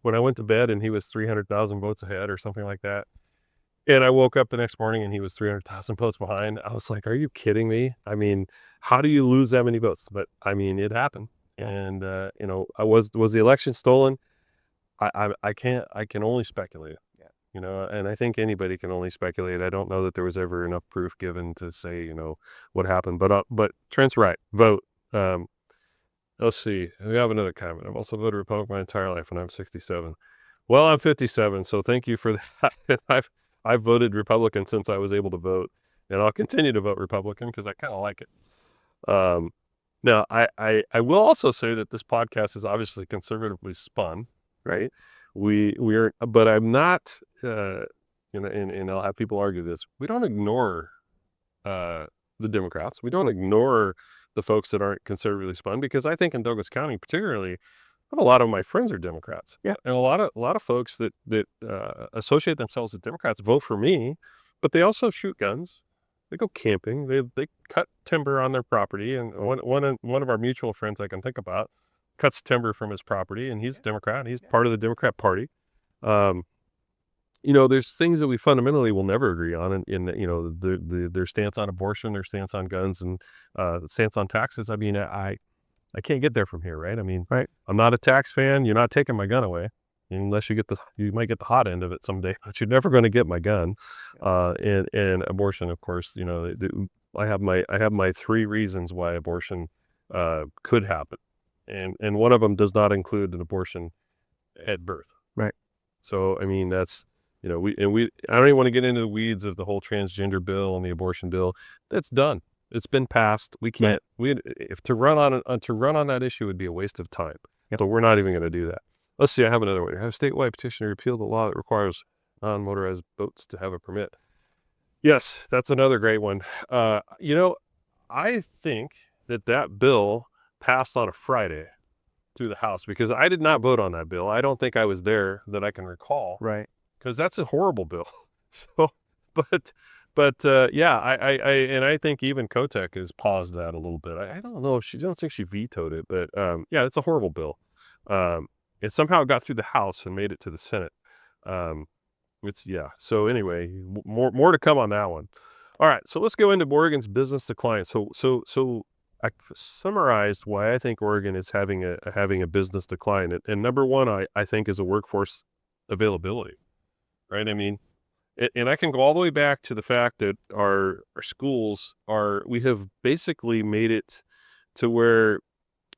when I went to bed and he was 300,000 votes ahead or something like that. And I woke up the next morning and he was 300,000 votes behind. I was like, are you kidding me? I mean, how do you lose that many votes? But I mean, it happened. And, was the election stolen? I can only speculate. And I think anybody can only speculate. I don't know that there was ever enough proof given to say, what happened. But Trent's right. Vote. Let's see. We have another comment. I've also voted Republican my entire life, and I'm 67. Well, I'm 57, so thank you for that. I've voted Republican since I was able to vote, and I'll continue to vote Republican because I kind of like it. Now, I will also say that this podcast is obviously conservatively spun, right? We are, but I'm not, and I'll have people argue this. We don't ignore the Democrats. We don't ignore the folks that aren't conservatively spun, because I think in Douglas County, particularly, a lot of my friends are Democrats. Yeah. And a lot of folks that associate themselves with Democrats vote for me, but they also shoot guns. They go camping. They cut timber on their property. And one of our mutual friends I can think about cuts timber from his property, and he's a Democrat. He's part of the Democrat Party. There's things that we fundamentally will never agree on in their stance on abortion, their stance on guns, and the stance on taxes. I mean, I can't get there from here, right? I mean, Right. I'm not a tax fan. You're not taking my gun away, unless you might get the hot end of it someday, but you're never going to get my gun. And abortion, of course, I have my 3 reasons why abortion could happen, and one of them does not include an abortion at birth. Right. So I mean, that's I don't even want to get into the weeds of the whole transgender bill and the abortion bill. That's done. It's been passed. We can't. If to run on that issue would be a waste of time. Yep. So we're not even going to do that. Let's see. I have another one. I have a statewide petition to repeal the law that requires non-motorized boats to have a permit. Yes, that's another great one. I think that bill passed on a Friday through the House, because I did not vote on that bill. I don't think I was there that I can recall. Right. Because that's a horrible bill. So, but yeah, I think even Kotek has paused that a little bit. I don't know if I don't think she vetoed it, but yeah, it's a horrible bill. It somehow got through the House and made it to the Senate. So anyway, more to come on that one. All right, so let's go into Oregon's business decline. So I summarized why I think Oregon is having a business decline, and number one, I think, is a workforce availability. Right. I mean, and I can go all the way back to the fact that our schools we have basically made it to where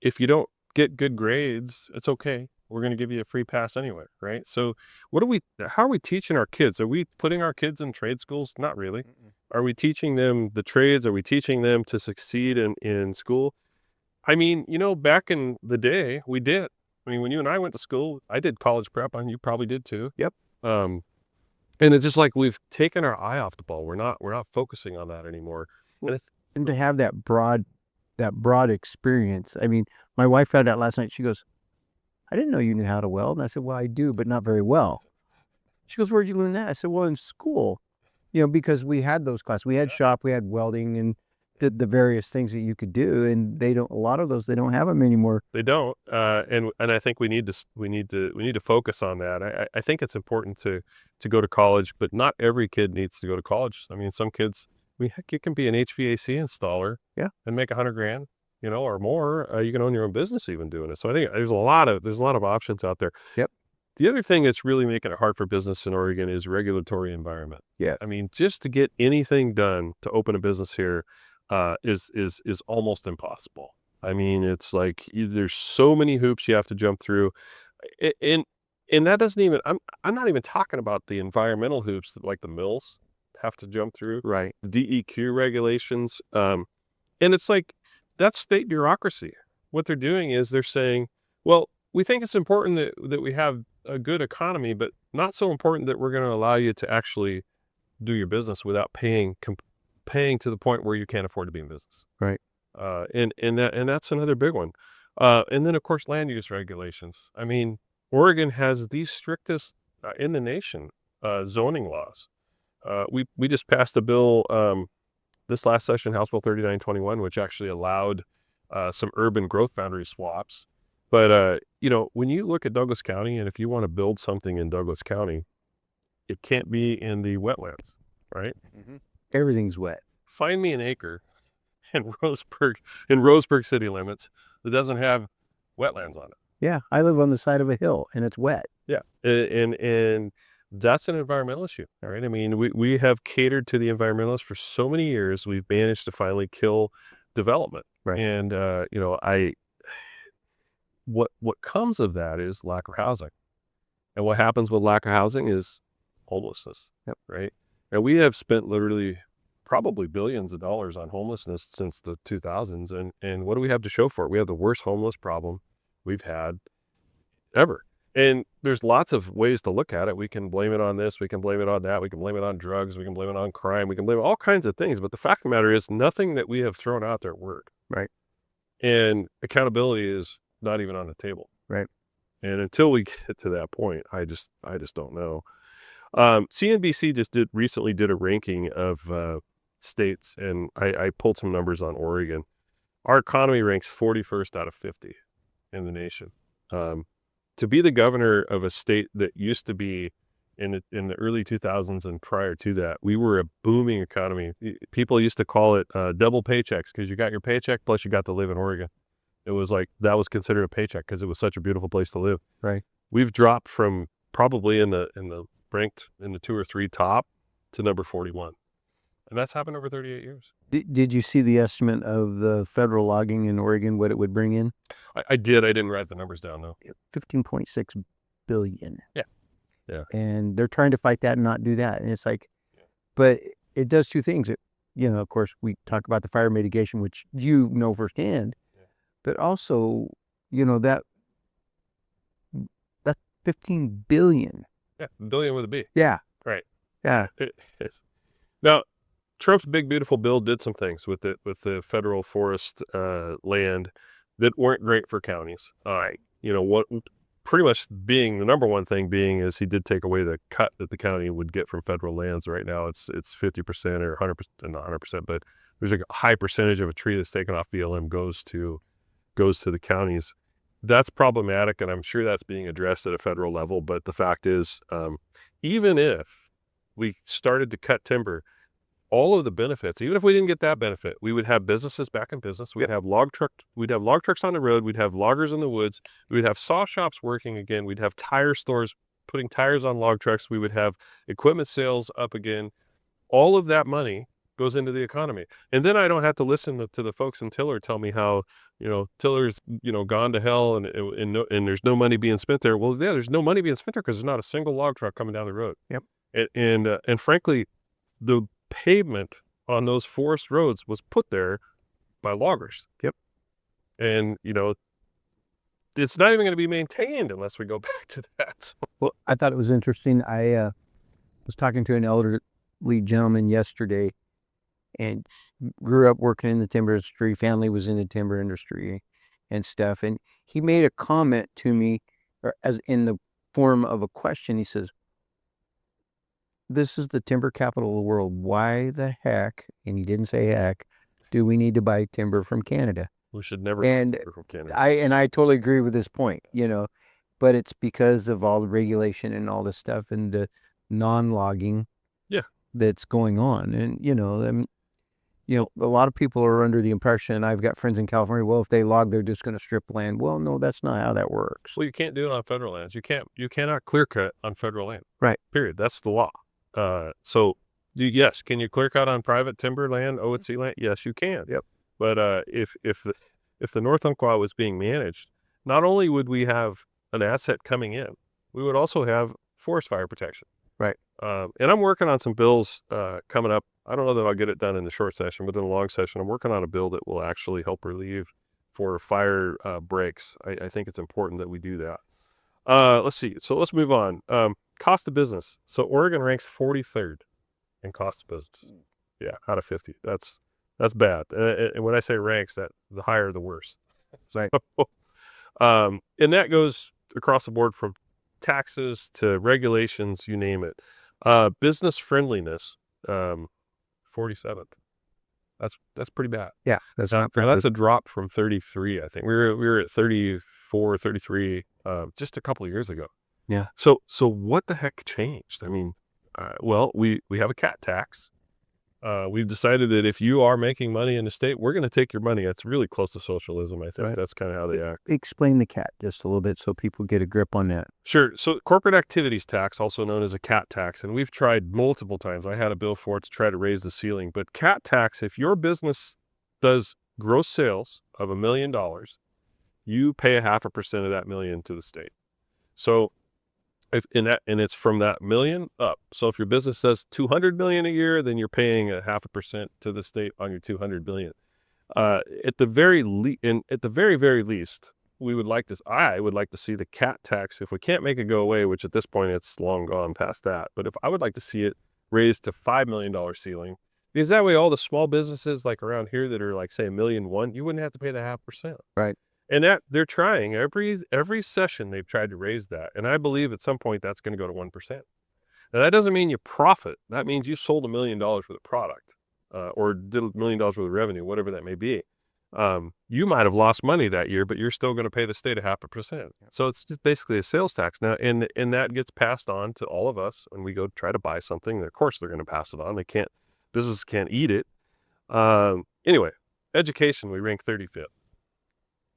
if you don't get good grades, it's okay. We're going to give you a free pass anyway. Right. So how are we teaching our kids? Are we putting our kids in trade schools? Not really. Mm-mm. Are we teaching them the trades? Are we teaching them to succeed in school? I mean, back in the day, we did. I mean, when you and I went to school, I did college prep, and you probably did too. Yep. And it's just like we've taken our eye off the ball. We're not focusing on that anymore. And to have that broad experience. I mean, my wife found out last night. She goes, "I didn't know you knew how to weld." And I said, "Well, I do, but not very well." She goes, "Where'd you learn that?" I said, "Well, in school, because we had those classes. We had shop, we had welding, and did the various things that you could do. And a lot of those, they don't have them anymore." They don't. And I think we need to focus on that. I think it's important to go to college, but not every kid needs to go to college. I mean, some kids, heck, you can be an HVAC installer, yeah, and make $100,000, or more. You can own your own business even doing it. So I think there's a lot of options out there. Yep. The other thing that's really making it hard for business in Oregon is regulatory environment. Yeah. I mean, just to get anything done to open a business here is almost impossible. I mean, it's like there's so many hoops you have to jump through, and that doesn't even. I'm not even talking about the environmental hoops that, like, the mills have to jump through. Right. The DEQ regulations, and it's like that's state bureaucracy. What they're doing is they're saying, well, we think it's important that we have a good economy, but not so important that we're going to allow you to actually do your business without paying to the point where you can't afford to be in business. Right. And that's another big one. And then, of course, land use regulations. I mean, Oregon has the strictest in the nation zoning laws. We just passed a bill this last session, House Bill 3921, which actually allowed some urban growth boundary swaps. But when you look at Douglas County, and if you want to build something in Douglas County, it can't be in the wetlands, right? Mm-hmm. Everything's wet. Find me an acre in Roseburg city limits that doesn't have wetlands on it. Yeah, I live on the side of a hill, and it's wet. Yeah, and that's an environmental issue. All right, I mean, we have catered to the environmentalists for so many years. We've managed to finally kill development, right? And what comes of that is lack of housing, and what happens with lack of housing is homelessness. Yep. Right, and we have spent literally probably billions of dollars on homelessness since the 2000s. And what do we have to show for it? We have the worst homeless problem we've had ever. And there's lots of ways to look at it. We can blame it on this. We can blame it on that. We can blame it on drugs. We can blame it on crime. We can blame it on all kinds of things. But the fact of the matter is nothing that we have thrown out there worked. Right. And accountability is not even on the table. Right. And until we get to that point, I just don't know. CNBC just recently did a ranking of states, and I pulled some numbers on Oregon. Our economy ranks 41st out of 50 in the nation. To be the governor of a state that used to be in the early 2000s and prior to that, we were a booming economy. People used to call it double paychecks because you got your paycheck plus you got to live in Oregon. It was like that was considered a paycheck because it was such a beautiful place to live. Right. We've dropped from probably in the ranked in the 2 or 3 top to number 41. And that's happened over 38 years. Did you see the estimate of the federal logging in Oregon, what it would bring in? I did. I didn't write the numbers down, though. 15.6 billion. Yeah. Yeah. And they're trying to fight that and not do that. And it's like, but it does two things. Of course, we talk about the fire mitigation, which you know firsthand, but also, that's 15 billion. Yeah. Billion with a B. Yeah. Right. Yeah. It is. Now, Trump's big beautiful bill did some things with the federal forest land that weren't great for counties. What pretty much being the number one thing being is he did take away the cut that the county would get from federal lands. Right now it's 50% or 100%, not 100%, but there's a high percentage of a tree that's taken off BLM goes to the counties. That's problematic, and I'm sure that's being addressed at a federal level. But the fact is, even if we started to cut timber, all of the benefits, even if we didn't get that benefit, we would have businesses back in business. We'd have log trucks on the road. We'd have loggers in the woods. We'd have saw shops working again. We'd have tire stores putting tires on log trucks. We would have equipment sales up again. All of that money goes into the economy. And then I don't have to listen to the folks in Tiller tell me how, Tiller's, gone to hell and there's no money being spent there. Well, yeah, there's no money being spent there because there's not a single log truck coming down the road. Yep. And frankly, the pavement on those forest roads was put there by loggers. Yep. And, it's not even going to be maintained unless we go back to that. Well, I thought it was interesting. I was talking to an elderly gentleman yesterday and grew up working in the timber industry. Family was in the timber industry and stuff. And he made a comment to me, or as in the form of a question. He says, "This is the timber capital of the world. Why the heck," and he didn't say heck, "do we need to buy timber from Canada?" We should never And buy timber from Canada. I totally agree with this point, but it's because of all the regulation and all this stuff and the non-logging that's going on. And, a lot of people are under the impression, I've got friends in California, well, if they log, they're just going to strip land. Well, no, that's not how that works. Well, you can't do it on federal lands. You cannot clear cut on federal land. Right. Period. That's the law. Yes, can you clear cut on private timber land, OSC land? Yes, you can. Yep. But if the North Umpqua was being managed, not only would we have an asset coming in, we would also have forest fire protection. Right. And I'm working on some bills coming up. I don't know that I'll get it done in the short session, but in the long session, I'm working on a bill that will actually help relieve for fire breaks. I think it's important that we do that. Let's see. So let's move on. Cost of business. So Oregon ranks 43rd in cost of business. Yeah, out of 50. That's bad. And when I say ranks, that the higher the worse. Right. And that goes across the board from taxes to regulations, you name it. Business friendliness, 47th. That's pretty bad. Yeah, that's not Now that's a drop from 33. I think we were at 34, 33 just a couple of years ago. Yeah. So what the heck changed? I mean, well, we have a cat tax. We've decided that if you are making money in the state, we're going to take your money. That's really close to socialism. I think Right. that's kind of how they act. Explain the cat just a little bit so people get a grip on that. Sure. So corporate activities tax, also known as a cat tax, and we've tried multiple times. I had a bill for it to try to raise the ceiling. But cat tax, if your business does gross sales of $1 million, you pay 0.5% of that million to the state. So and it's from that million up. So if your business does 200 million a year, then you're paying a 0.5% to the state on your 200 million. At the very very least, I would like to see the cat tax, if we can't make it go away, which at this point it's long gone past that. But if I would like to see it raised to $5 million ceiling, because that way all the small businesses like around here that are like say $1.1 million, you wouldn't have to pay the 0.5%. Right. And that they're trying every session they've tried to raise that, and I believe at some point that's going to go to 1%. Now that doesn't mean you profit. That means you sold $1 million worth of product, or did $1 million worth of revenue, whatever that may be. You might have lost money that year, but you're still going to pay the state a 0.5%. So it's just basically a sales tax now, and that gets passed on to all of us when we go try to buy something. Of course, they're going to pass it on. Businesses can't eat it. Anyway, education, we rank 35th.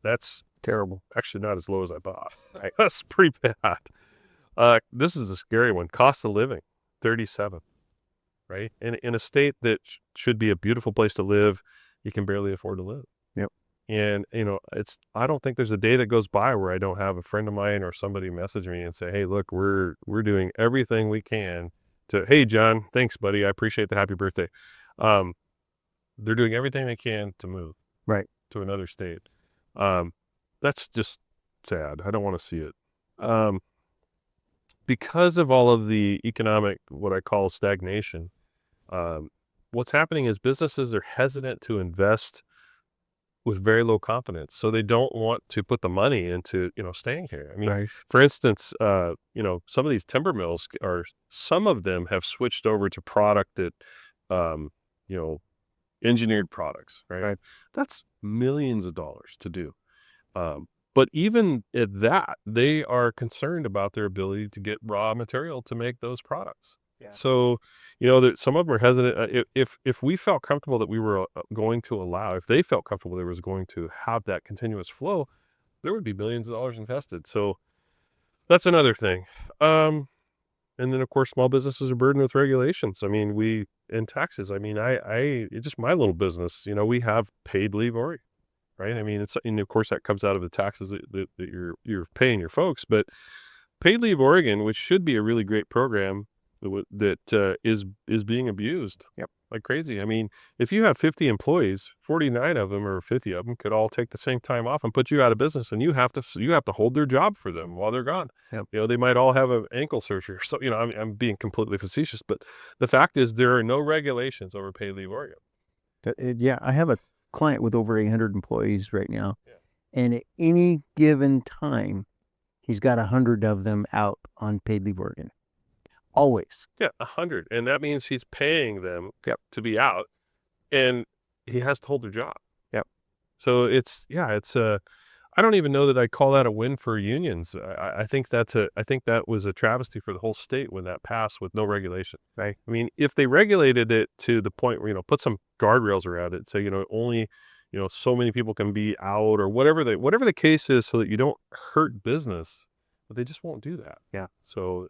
That's Terrible. actually not as low as I thought. That's pretty bad. This is a scary one. Cost of living, 37th, right? In a state that should be a beautiful place to live, you can barely afford to live. Yep. And, I don't think there's a day that goes by where I don't have a friend of mine or somebody message me and say, hey, look, we're doing everything we can to, hey, John, thanks, buddy. I appreciate the happy birthday. They're doing everything they can to move Right. to another state. That's just sad. I don't want to see it. Because of all of the economic, what I call stagnation, what's happening is businesses are hesitant to invest with very low confidence. So they don't want to put the money into, staying here. I mean, Right. for instance, some of these timber mills some of them have switched over to product that, engineered products, right? Right. That's millions of dollars to do. But even at that, they are concerned about their ability to get raw material to make those products. Yeah. So, some of them are hesitant. If we felt comfortable that we were going to allow, if they felt comfortable there was going to have that continuous flow, there would be millions of dollars invested. So that's another thing. And then of course, small businesses are burdened with regulations. I mean, and taxes. I mean, it's just my little business, we have paid leave already. Right. I mean, and of course that comes out of the taxes that you're paying your folks, but Paid Leave Oregon, which should be a really great program that is being abused. Yep. Like crazy. I mean, if you have 50 employees, 49 of them or 50 of them could all take the same time off and put you out of business, and you have to hold their job for them while they're gone. Yep. They might all have an ankle surgery or so. I'm being completely facetious, but the fact is there are no regulations over Paid Leave Oregon. Yeah, I have a client with over 800 employees right now. Yeah. And at any given time, he's got 100 of them out on Paid Leave Oregon. Always. Yeah, 100. And that means he's paying them Yep. to be out, and he has to hold their job. Yep. So I don't even know that I call that a win for unions. I think that was a travesty for the whole state when that passed with no regulation. Right. I mean, if they regulated it to the point where, put some guardrails around it, say, only, so many people can be out or whatever the case is, so that you don't hurt business, but they just won't do that. Yeah. So,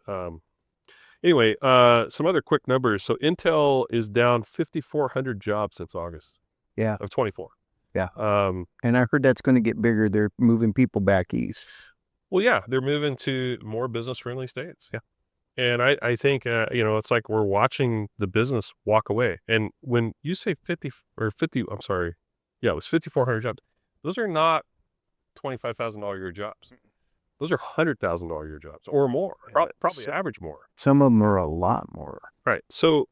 anyway, some other quick numbers. So Intel is down 5,400 jobs since August. Yeah. Of 24. Yeah. And I heard that's going to get bigger. They're moving people back east. Well, yeah, they're moving to more business-friendly states. Yeah. And I think, it's like we're watching the business walk away. And when you say 50, I'm sorry. Yeah, it was 5,400 jobs. Those are not $25,000 a year jobs. Those are $100,000 a year jobs or more, probably average more. Some of them are a lot more. Right. So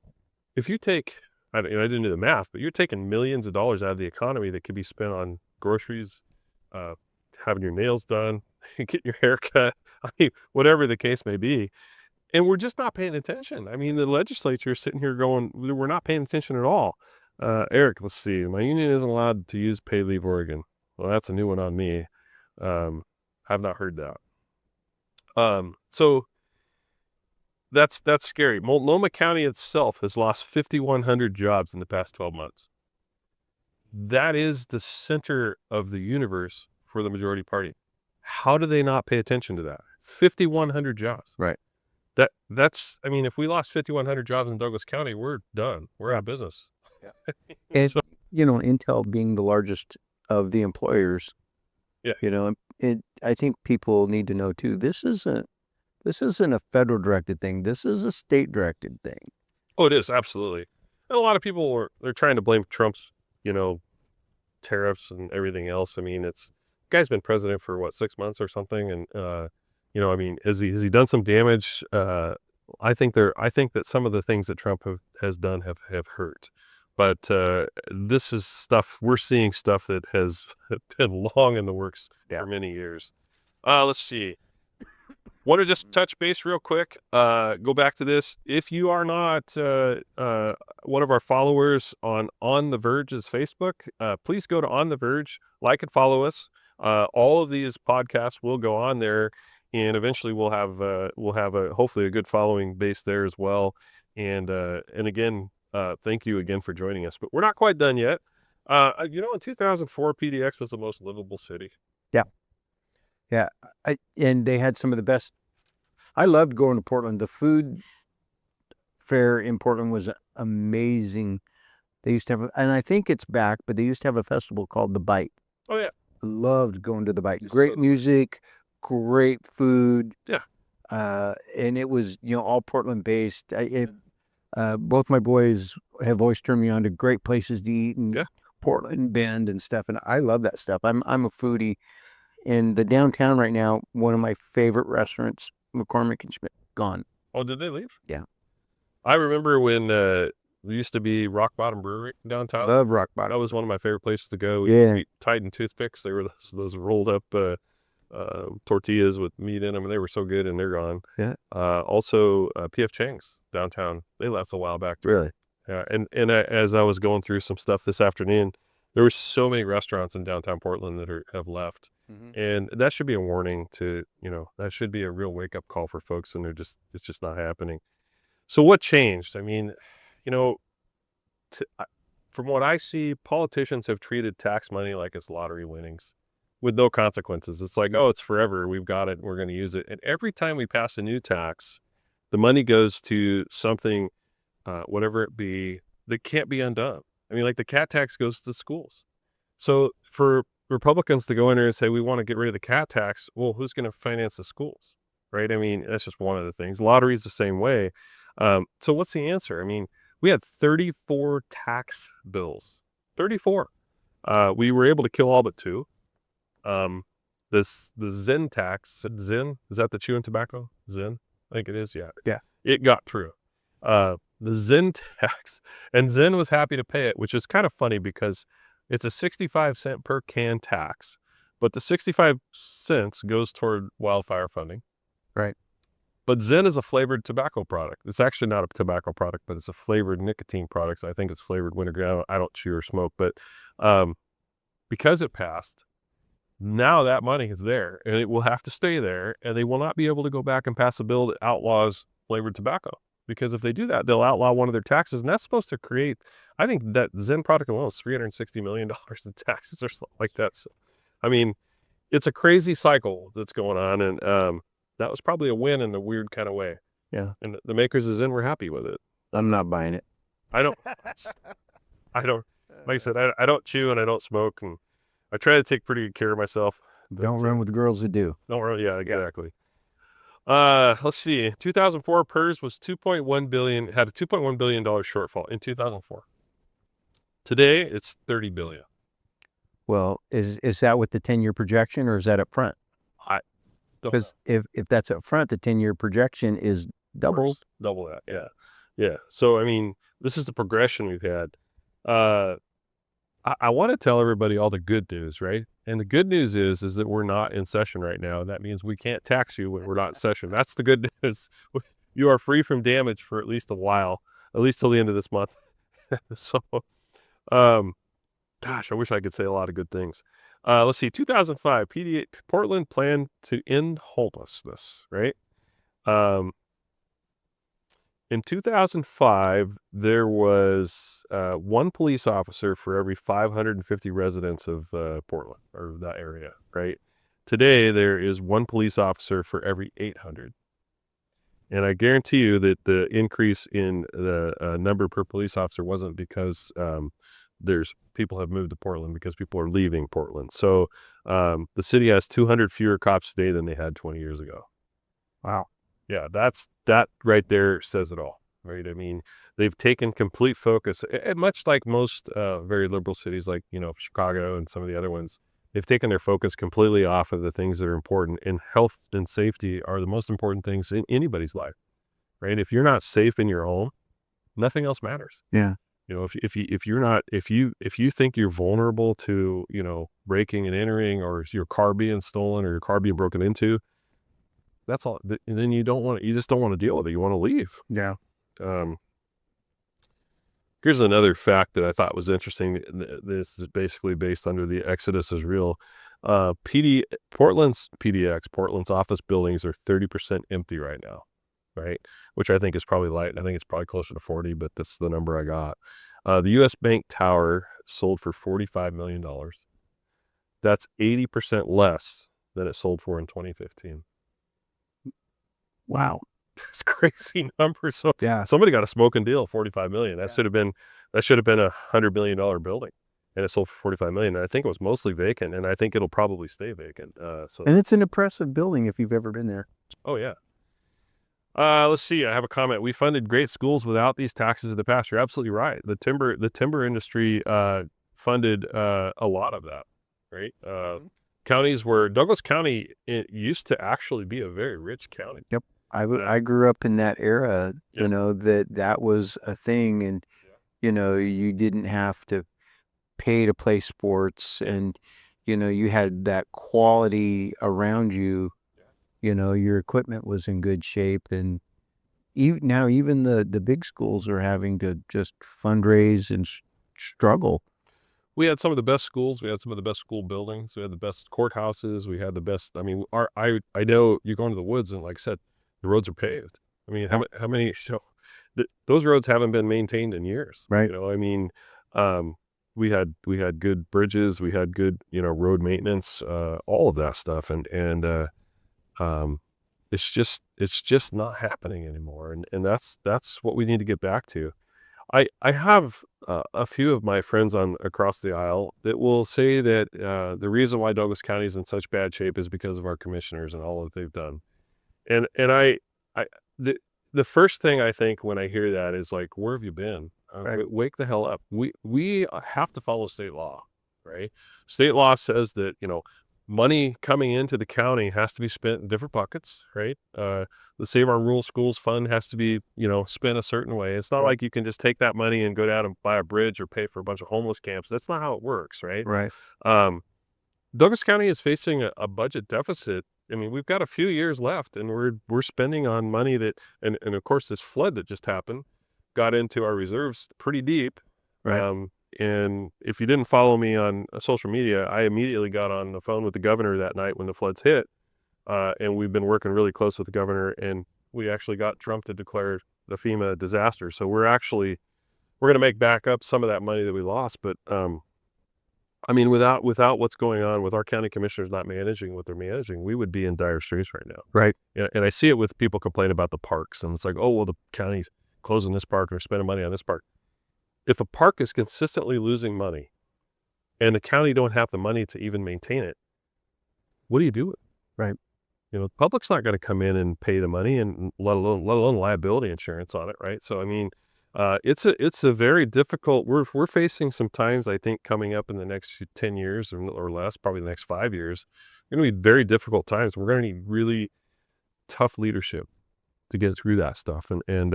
if you take, I didn't do the math, but you're taking millions of dollars out of the economy that could be spent on groceries, having your nails done, getting your hair cut, whatever the case may be. And we're just not paying attention. I mean, the legislature is sitting here going, we're not paying attention at all. Eric, let's see. My union isn't allowed to use Paid Leave Oregon. Well, that's a new one on me. I've not heard that. So that's scary. Multnomah County itself has lost 5,100 jobs in the past 12 months. That is the center of the universe for the majority party. How do they not pay attention to that? 5,100 jobs. Right. That's, if we lost 5,100 jobs in Douglas County, we're done. We're out of business. Yeah. And, Intel being the largest of the employers, yeah. I think people need to know too, this isn't This isn't a federal directed thing. This is a state directed thing. Oh, it is, absolutely. And a lot of people they're trying to blame Trump's, tariffs and everything else. I mean, guy's been president for what, 6 months or something, and I mean, has he done some damage? I think that some of the things that Trump has done have hurt. But this is stuff we're seeing, stuff that has been long in the works for many years. Let's see. Want to just touch base real quick, go back to this. If you are not one of our followers on the Virge's Facebook, please go to On the Virge, like and follow us. All of these podcasts will go on there, and eventually we'll have hopefully a good following base there as well. And again, thank you again for joining us. But we're not quite done yet. In 2004, PDX was the most livable city. Yeah, and they had some of the best. I loved going to Portland. The food fair in Portland was amazing. They used to have, and I think it's back, but they used to have a festival called The Bite. Oh yeah, I loved going to The Bite. Great music, great food. Yeah, and it was all Portland based. Both my boys have always turned me on to great places to eat and Portland Bend and stuff, and I love that stuff. I'm a foodie. In the downtown right now, one of my favorite restaurants, McCormick and Schmidt, gone. Oh, did they leave? Yeah. I remember when there used to be Rock Bottom Brewery downtown. Love Rock Bottom. That was one of my favorite places to go. Yeah. We Titan toothpicks. They were those rolled up tortillas with meat in them, and they were so good, and they're gone. Yeah. Also, P.F. Chang's downtown. They left a while back. Really? Yeah. And as I was going through some stuff this afternoon, there were so many restaurants in downtown Portland that have left. Mm-hmm. And that should be a warning to, that should be a real wake-up call for folks, and it's just not happening. So what changed? I mean, from what I see, politicians have treated tax money like it's lottery winnings with no consequences. It's like, oh, it's forever. We've got it. We're going to use it. And every time we pass a new tax, the money goes to something, whatever it be, that can't be undone. I mean, like the cat tax goes to schools. So for Republicans to go in there and say, we want to get rid of the cat tax, well, who's going to finance the schools, right? I mean, that's just one of the things. Lottery is the same way. So what's the answer? I mean, we had 34 tax bills, 34. We were able to kill all but 2. The Zen tax, Zen, is that the chewing tobacco? Zen? I think it is, yeah. Yeah. It got through. The Zen tax, and Zen was happy to pay it, which is kind of funny because it's a 65-cent per can tax, but the 65 cents goes toward wildfire funding. Right. But Zen is a flavored tobacco product. It's actually not a tobacco product, but it's a flavored nicotine product. So I think it's flavored wintergreen. I don't chew or smoke, but because it passed, now that money is there, and it will have to stay there, and they will not be able to go back and pass a bill that outlaws flavored tobacco. Because if they do that, they'll outlaw one of their taxes, and that's supposed to create, I think that Zen product alone is $360 million in taxes or something like that. So, I mean, it's a crazy cycle that's going on, and that was probably a win in a weird kind of way. Yeah. And the makers of Zen were happy with it. I'm not buying it. I don't, like I said, I don't chew and I don't smoke, and I try to take pretty good care of myself. Don't run with the girls that do. Don't run, yeah, exactly. Let's see. 2004 PERS was $2.1 billion, had a $2.1 billion shortfall in 2004. Today, it's $30 billion. Well, is that with the 10-year projection, or is that up front? Because if that's up front, the 10-year projection is double that. Yeah. Yeah. So, I mean, this is the progression we've had. I want to tell everybody all the good news, right? And the good news is that we're not in session right now. That means we can't tax you when we're not in session. That's the good news. You are free from damage for at least a while, at least till the end of this month. So, gosh, I wish I could say a lot of good things. Let's see, 2005, Portland planned to end homelessness, right? In 2005, there was 1 police officer for every 550 residents of Portland, or that area, right? Today, there is 1 police officer for every 800. And I guarantee you that the increase in the number per police officer wasn't because there's people have moved to Portland, because people are leaving Portland. So the city has 200 fewer cops today than they had 20 years ago. Wow. Yeah, that right there says it all, right? I mean, they've taken complete focus, and much like most very liberal cities, like Chicago and some of the other ones, they've taken their focus completely off of the things that are important. And health and safety are the most important things in anybody's life, right? If you're not safe in your home, nothing else matters. Yeah. If you think you're vulnerable to breaking and entering, or your car being stolen, or your car being broken into, that's all. And then you just don't want to deal with it. You want to leave. Yeah. Here's another fact that I thought was interesting. This is basically based under the Exodus is real. Portland's office buildings are 30% empty right now, right? Which I think is probably light. I think it's probably closer to 40, but this is the number I got. The U.S. Bank Tower sold for $45 million. That's 80% less than it sold for in 2015. Wow. It's crazy numbers. So Yeah. somebody got a smoking deal, $45 million. That should have been a $100 million building, and it sold for $45 million. And I think it was mostly vacant, and I think it'll probably stay vacant. And it's an impressive building if you've ever been there. Oh yeah. Let's see. I have a comment. We funded great schools without these taxes in the past. You're absolutely right. The timber industry funded a lot of that, right? Counties where Douglas County, it used to actually be a very rich county. Yep. I grew up in that era, Yep. that was a thing, and you didn't have to pay to play sports, and you had that quality around you. Your equipment was in good shape, and even the big schools are having to just fundraise and struggle. We had some of the best schools. We had some of the best school buildings. We had the best courthouses. We had the best. I mean, I know you go into the woods, and like I said, the roads are paved. I mean, how many? Those roads haven't been maintained in years. Right. I mean, we had good bridges. We had good road maintenance. All of that stuff, and it's just not happening anymore. And that's what we need to get back to. I have a few of my friends across the aisle that will say that the reason why Douglas County is in such bad shape is because of our commissioners and all that they've done. And the first thing I think when I hear that is like, where have you been? Right. Wake the hell up. We have to follow state law, right? State law says that money coming into the county has to be spent in different buckets, right? The Save Our Rural Schools Fund has to be, spent a certain way. It's not like you can just take that money and go down and buy a bridge or pay for a bunch of homeless camps. That's not how it works, right? Right. Douglas County is facing a budget deficit. I mean, we've got a few years left, and we're spending on money that, and of course, this flood that just happened got into our reserves pretty deep. Right. And if you didn't follow me on social media, I immediately got on the phone with the governor that night when the floods hit. And we've been working really close with the governor, and we actually got Trump to declare the FEMA disaster. So we're going to make back up some of that money that we lost. But, I mean, without what's going on with our county commissioners not managing what they're managing, we would be in dire straits right now. Right. And I see it with people complaining about the parks, and it's like, oh, well, the county's closing this park or spending money on this park. If a park is consistently losing money and the county don't have the money to even maintain it, what do you do with it? Right. The public's not going to come in and pay the money, and let alone liability insurance on it, right? So I mean, it's a very difficult. We're facing some times, I think, coming up in the next 10 years or less, probably the next 5 years. Going to be very difficult times. We're going to need really tough leadership to get through that stuff, and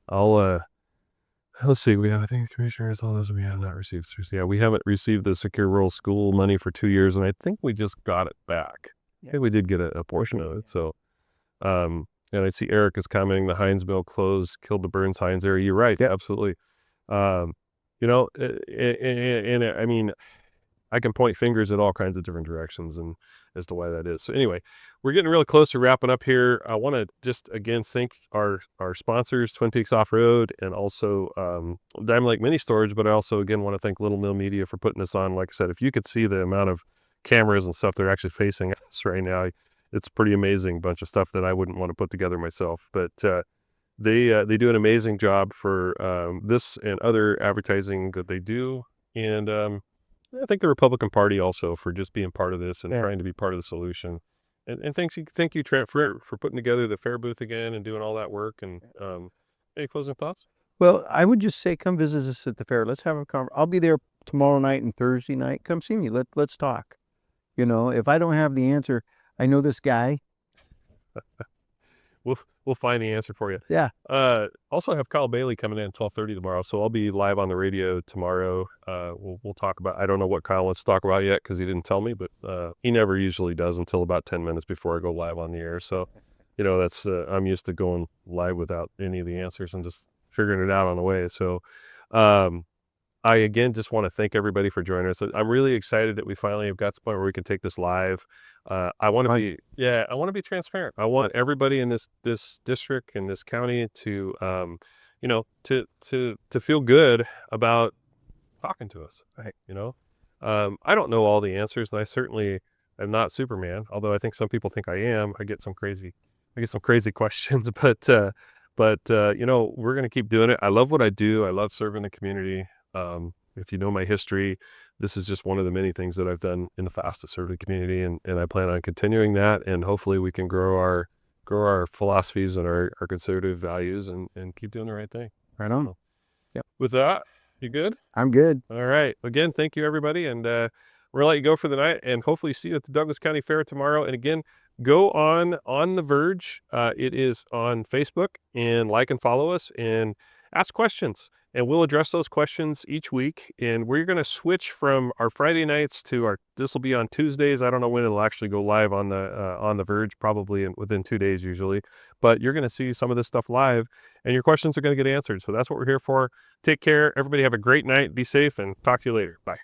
I'll. Let's see. I think the commissioners told us we have not received. Yeah, we haven't received the Secure Rural School money for 2 years, and I think we just got it back. I think we did get a portion of it. So, and I see Eric is commenting the Heinz mill closed, killed the Burns Heinz area. You're right. Yeah. Absolutely. And I mean, I can point fingers at all kinds of different directions and as to why that is. So anyway, we're getting really close to wrapping up here. I want to just again thank our sponsors, Twin Peaks Off-Road, and also Diamond Lake Mini Storage. But I also again want to thank Little Mill Media for putting this on. Like I said, if you could see the amount of cameras and stuff they're actually facing us right now, it's pretty amazing bunch of stuff that I wouldn't want to put together myself. But they do an amazing job for this and other advertising that they do. And I think the Republican Party also for just being part of this and trying to be part of the solution. And thank you, Trent, for putting together the fair booth again and doing all that work. And any closing thoughts? Well, I would just say, come visit us at the fair. Let's have a conversation. I'll be there tomorrow night and Thursday night. Come see me. Let's talk. You know, if I don't have the answer, I know this guy. We'll find the answer for you. Yeah. Also, I have Kyle Bailey coming in at 12:30 tomorrow, so I'll be live on the radio tomorrow. We'll talk about. I don't know what Kyle wants to talk about yet because he didn't tell me, but he never usually does until about 10 minutes before I go live on the air. So, that's I'm used to going live without any of the answers and just figuring it out on the way. So, I again just want to thank everybody for joining us. I'm really excited that we finally have got to the point where we can take this live. I want to be transparent. I want everybody in this district and this county to to feel good about talking to us. Right. I don't know all the answers, and I certainly am not Superman. Although I think some people think I am. I get some crazy questions, but we're gonna keep doing it. I love what I do. I love serving the community. If you know my history, this is just one of the many things that I've done in the past to serve the community, and I plan on continuing that, and hopefully we can grow our philosophies and our conservative values and keep doing the right thing. Right on. Yep. With that, you good? I'm good. All right. Again, thank you everybody, and we're gonna let you go for the night, and hopefully see you at the Douglas County Fair tomorrow. And again, go on the Verge. It is on Facebook, and like and follow us and ask questions. And we'll address those questions each week. And we're going to switch from our Friday nights to this will be on Tuesdays. I don't know when it'll actually go live on the Verge, probably within 2 days usually. But you're going to see some of this stuff live, and your questions are going to get answered. So that's what we're here for. Take care. Everybody have a great night. Be safe, and talk to you later. Bye.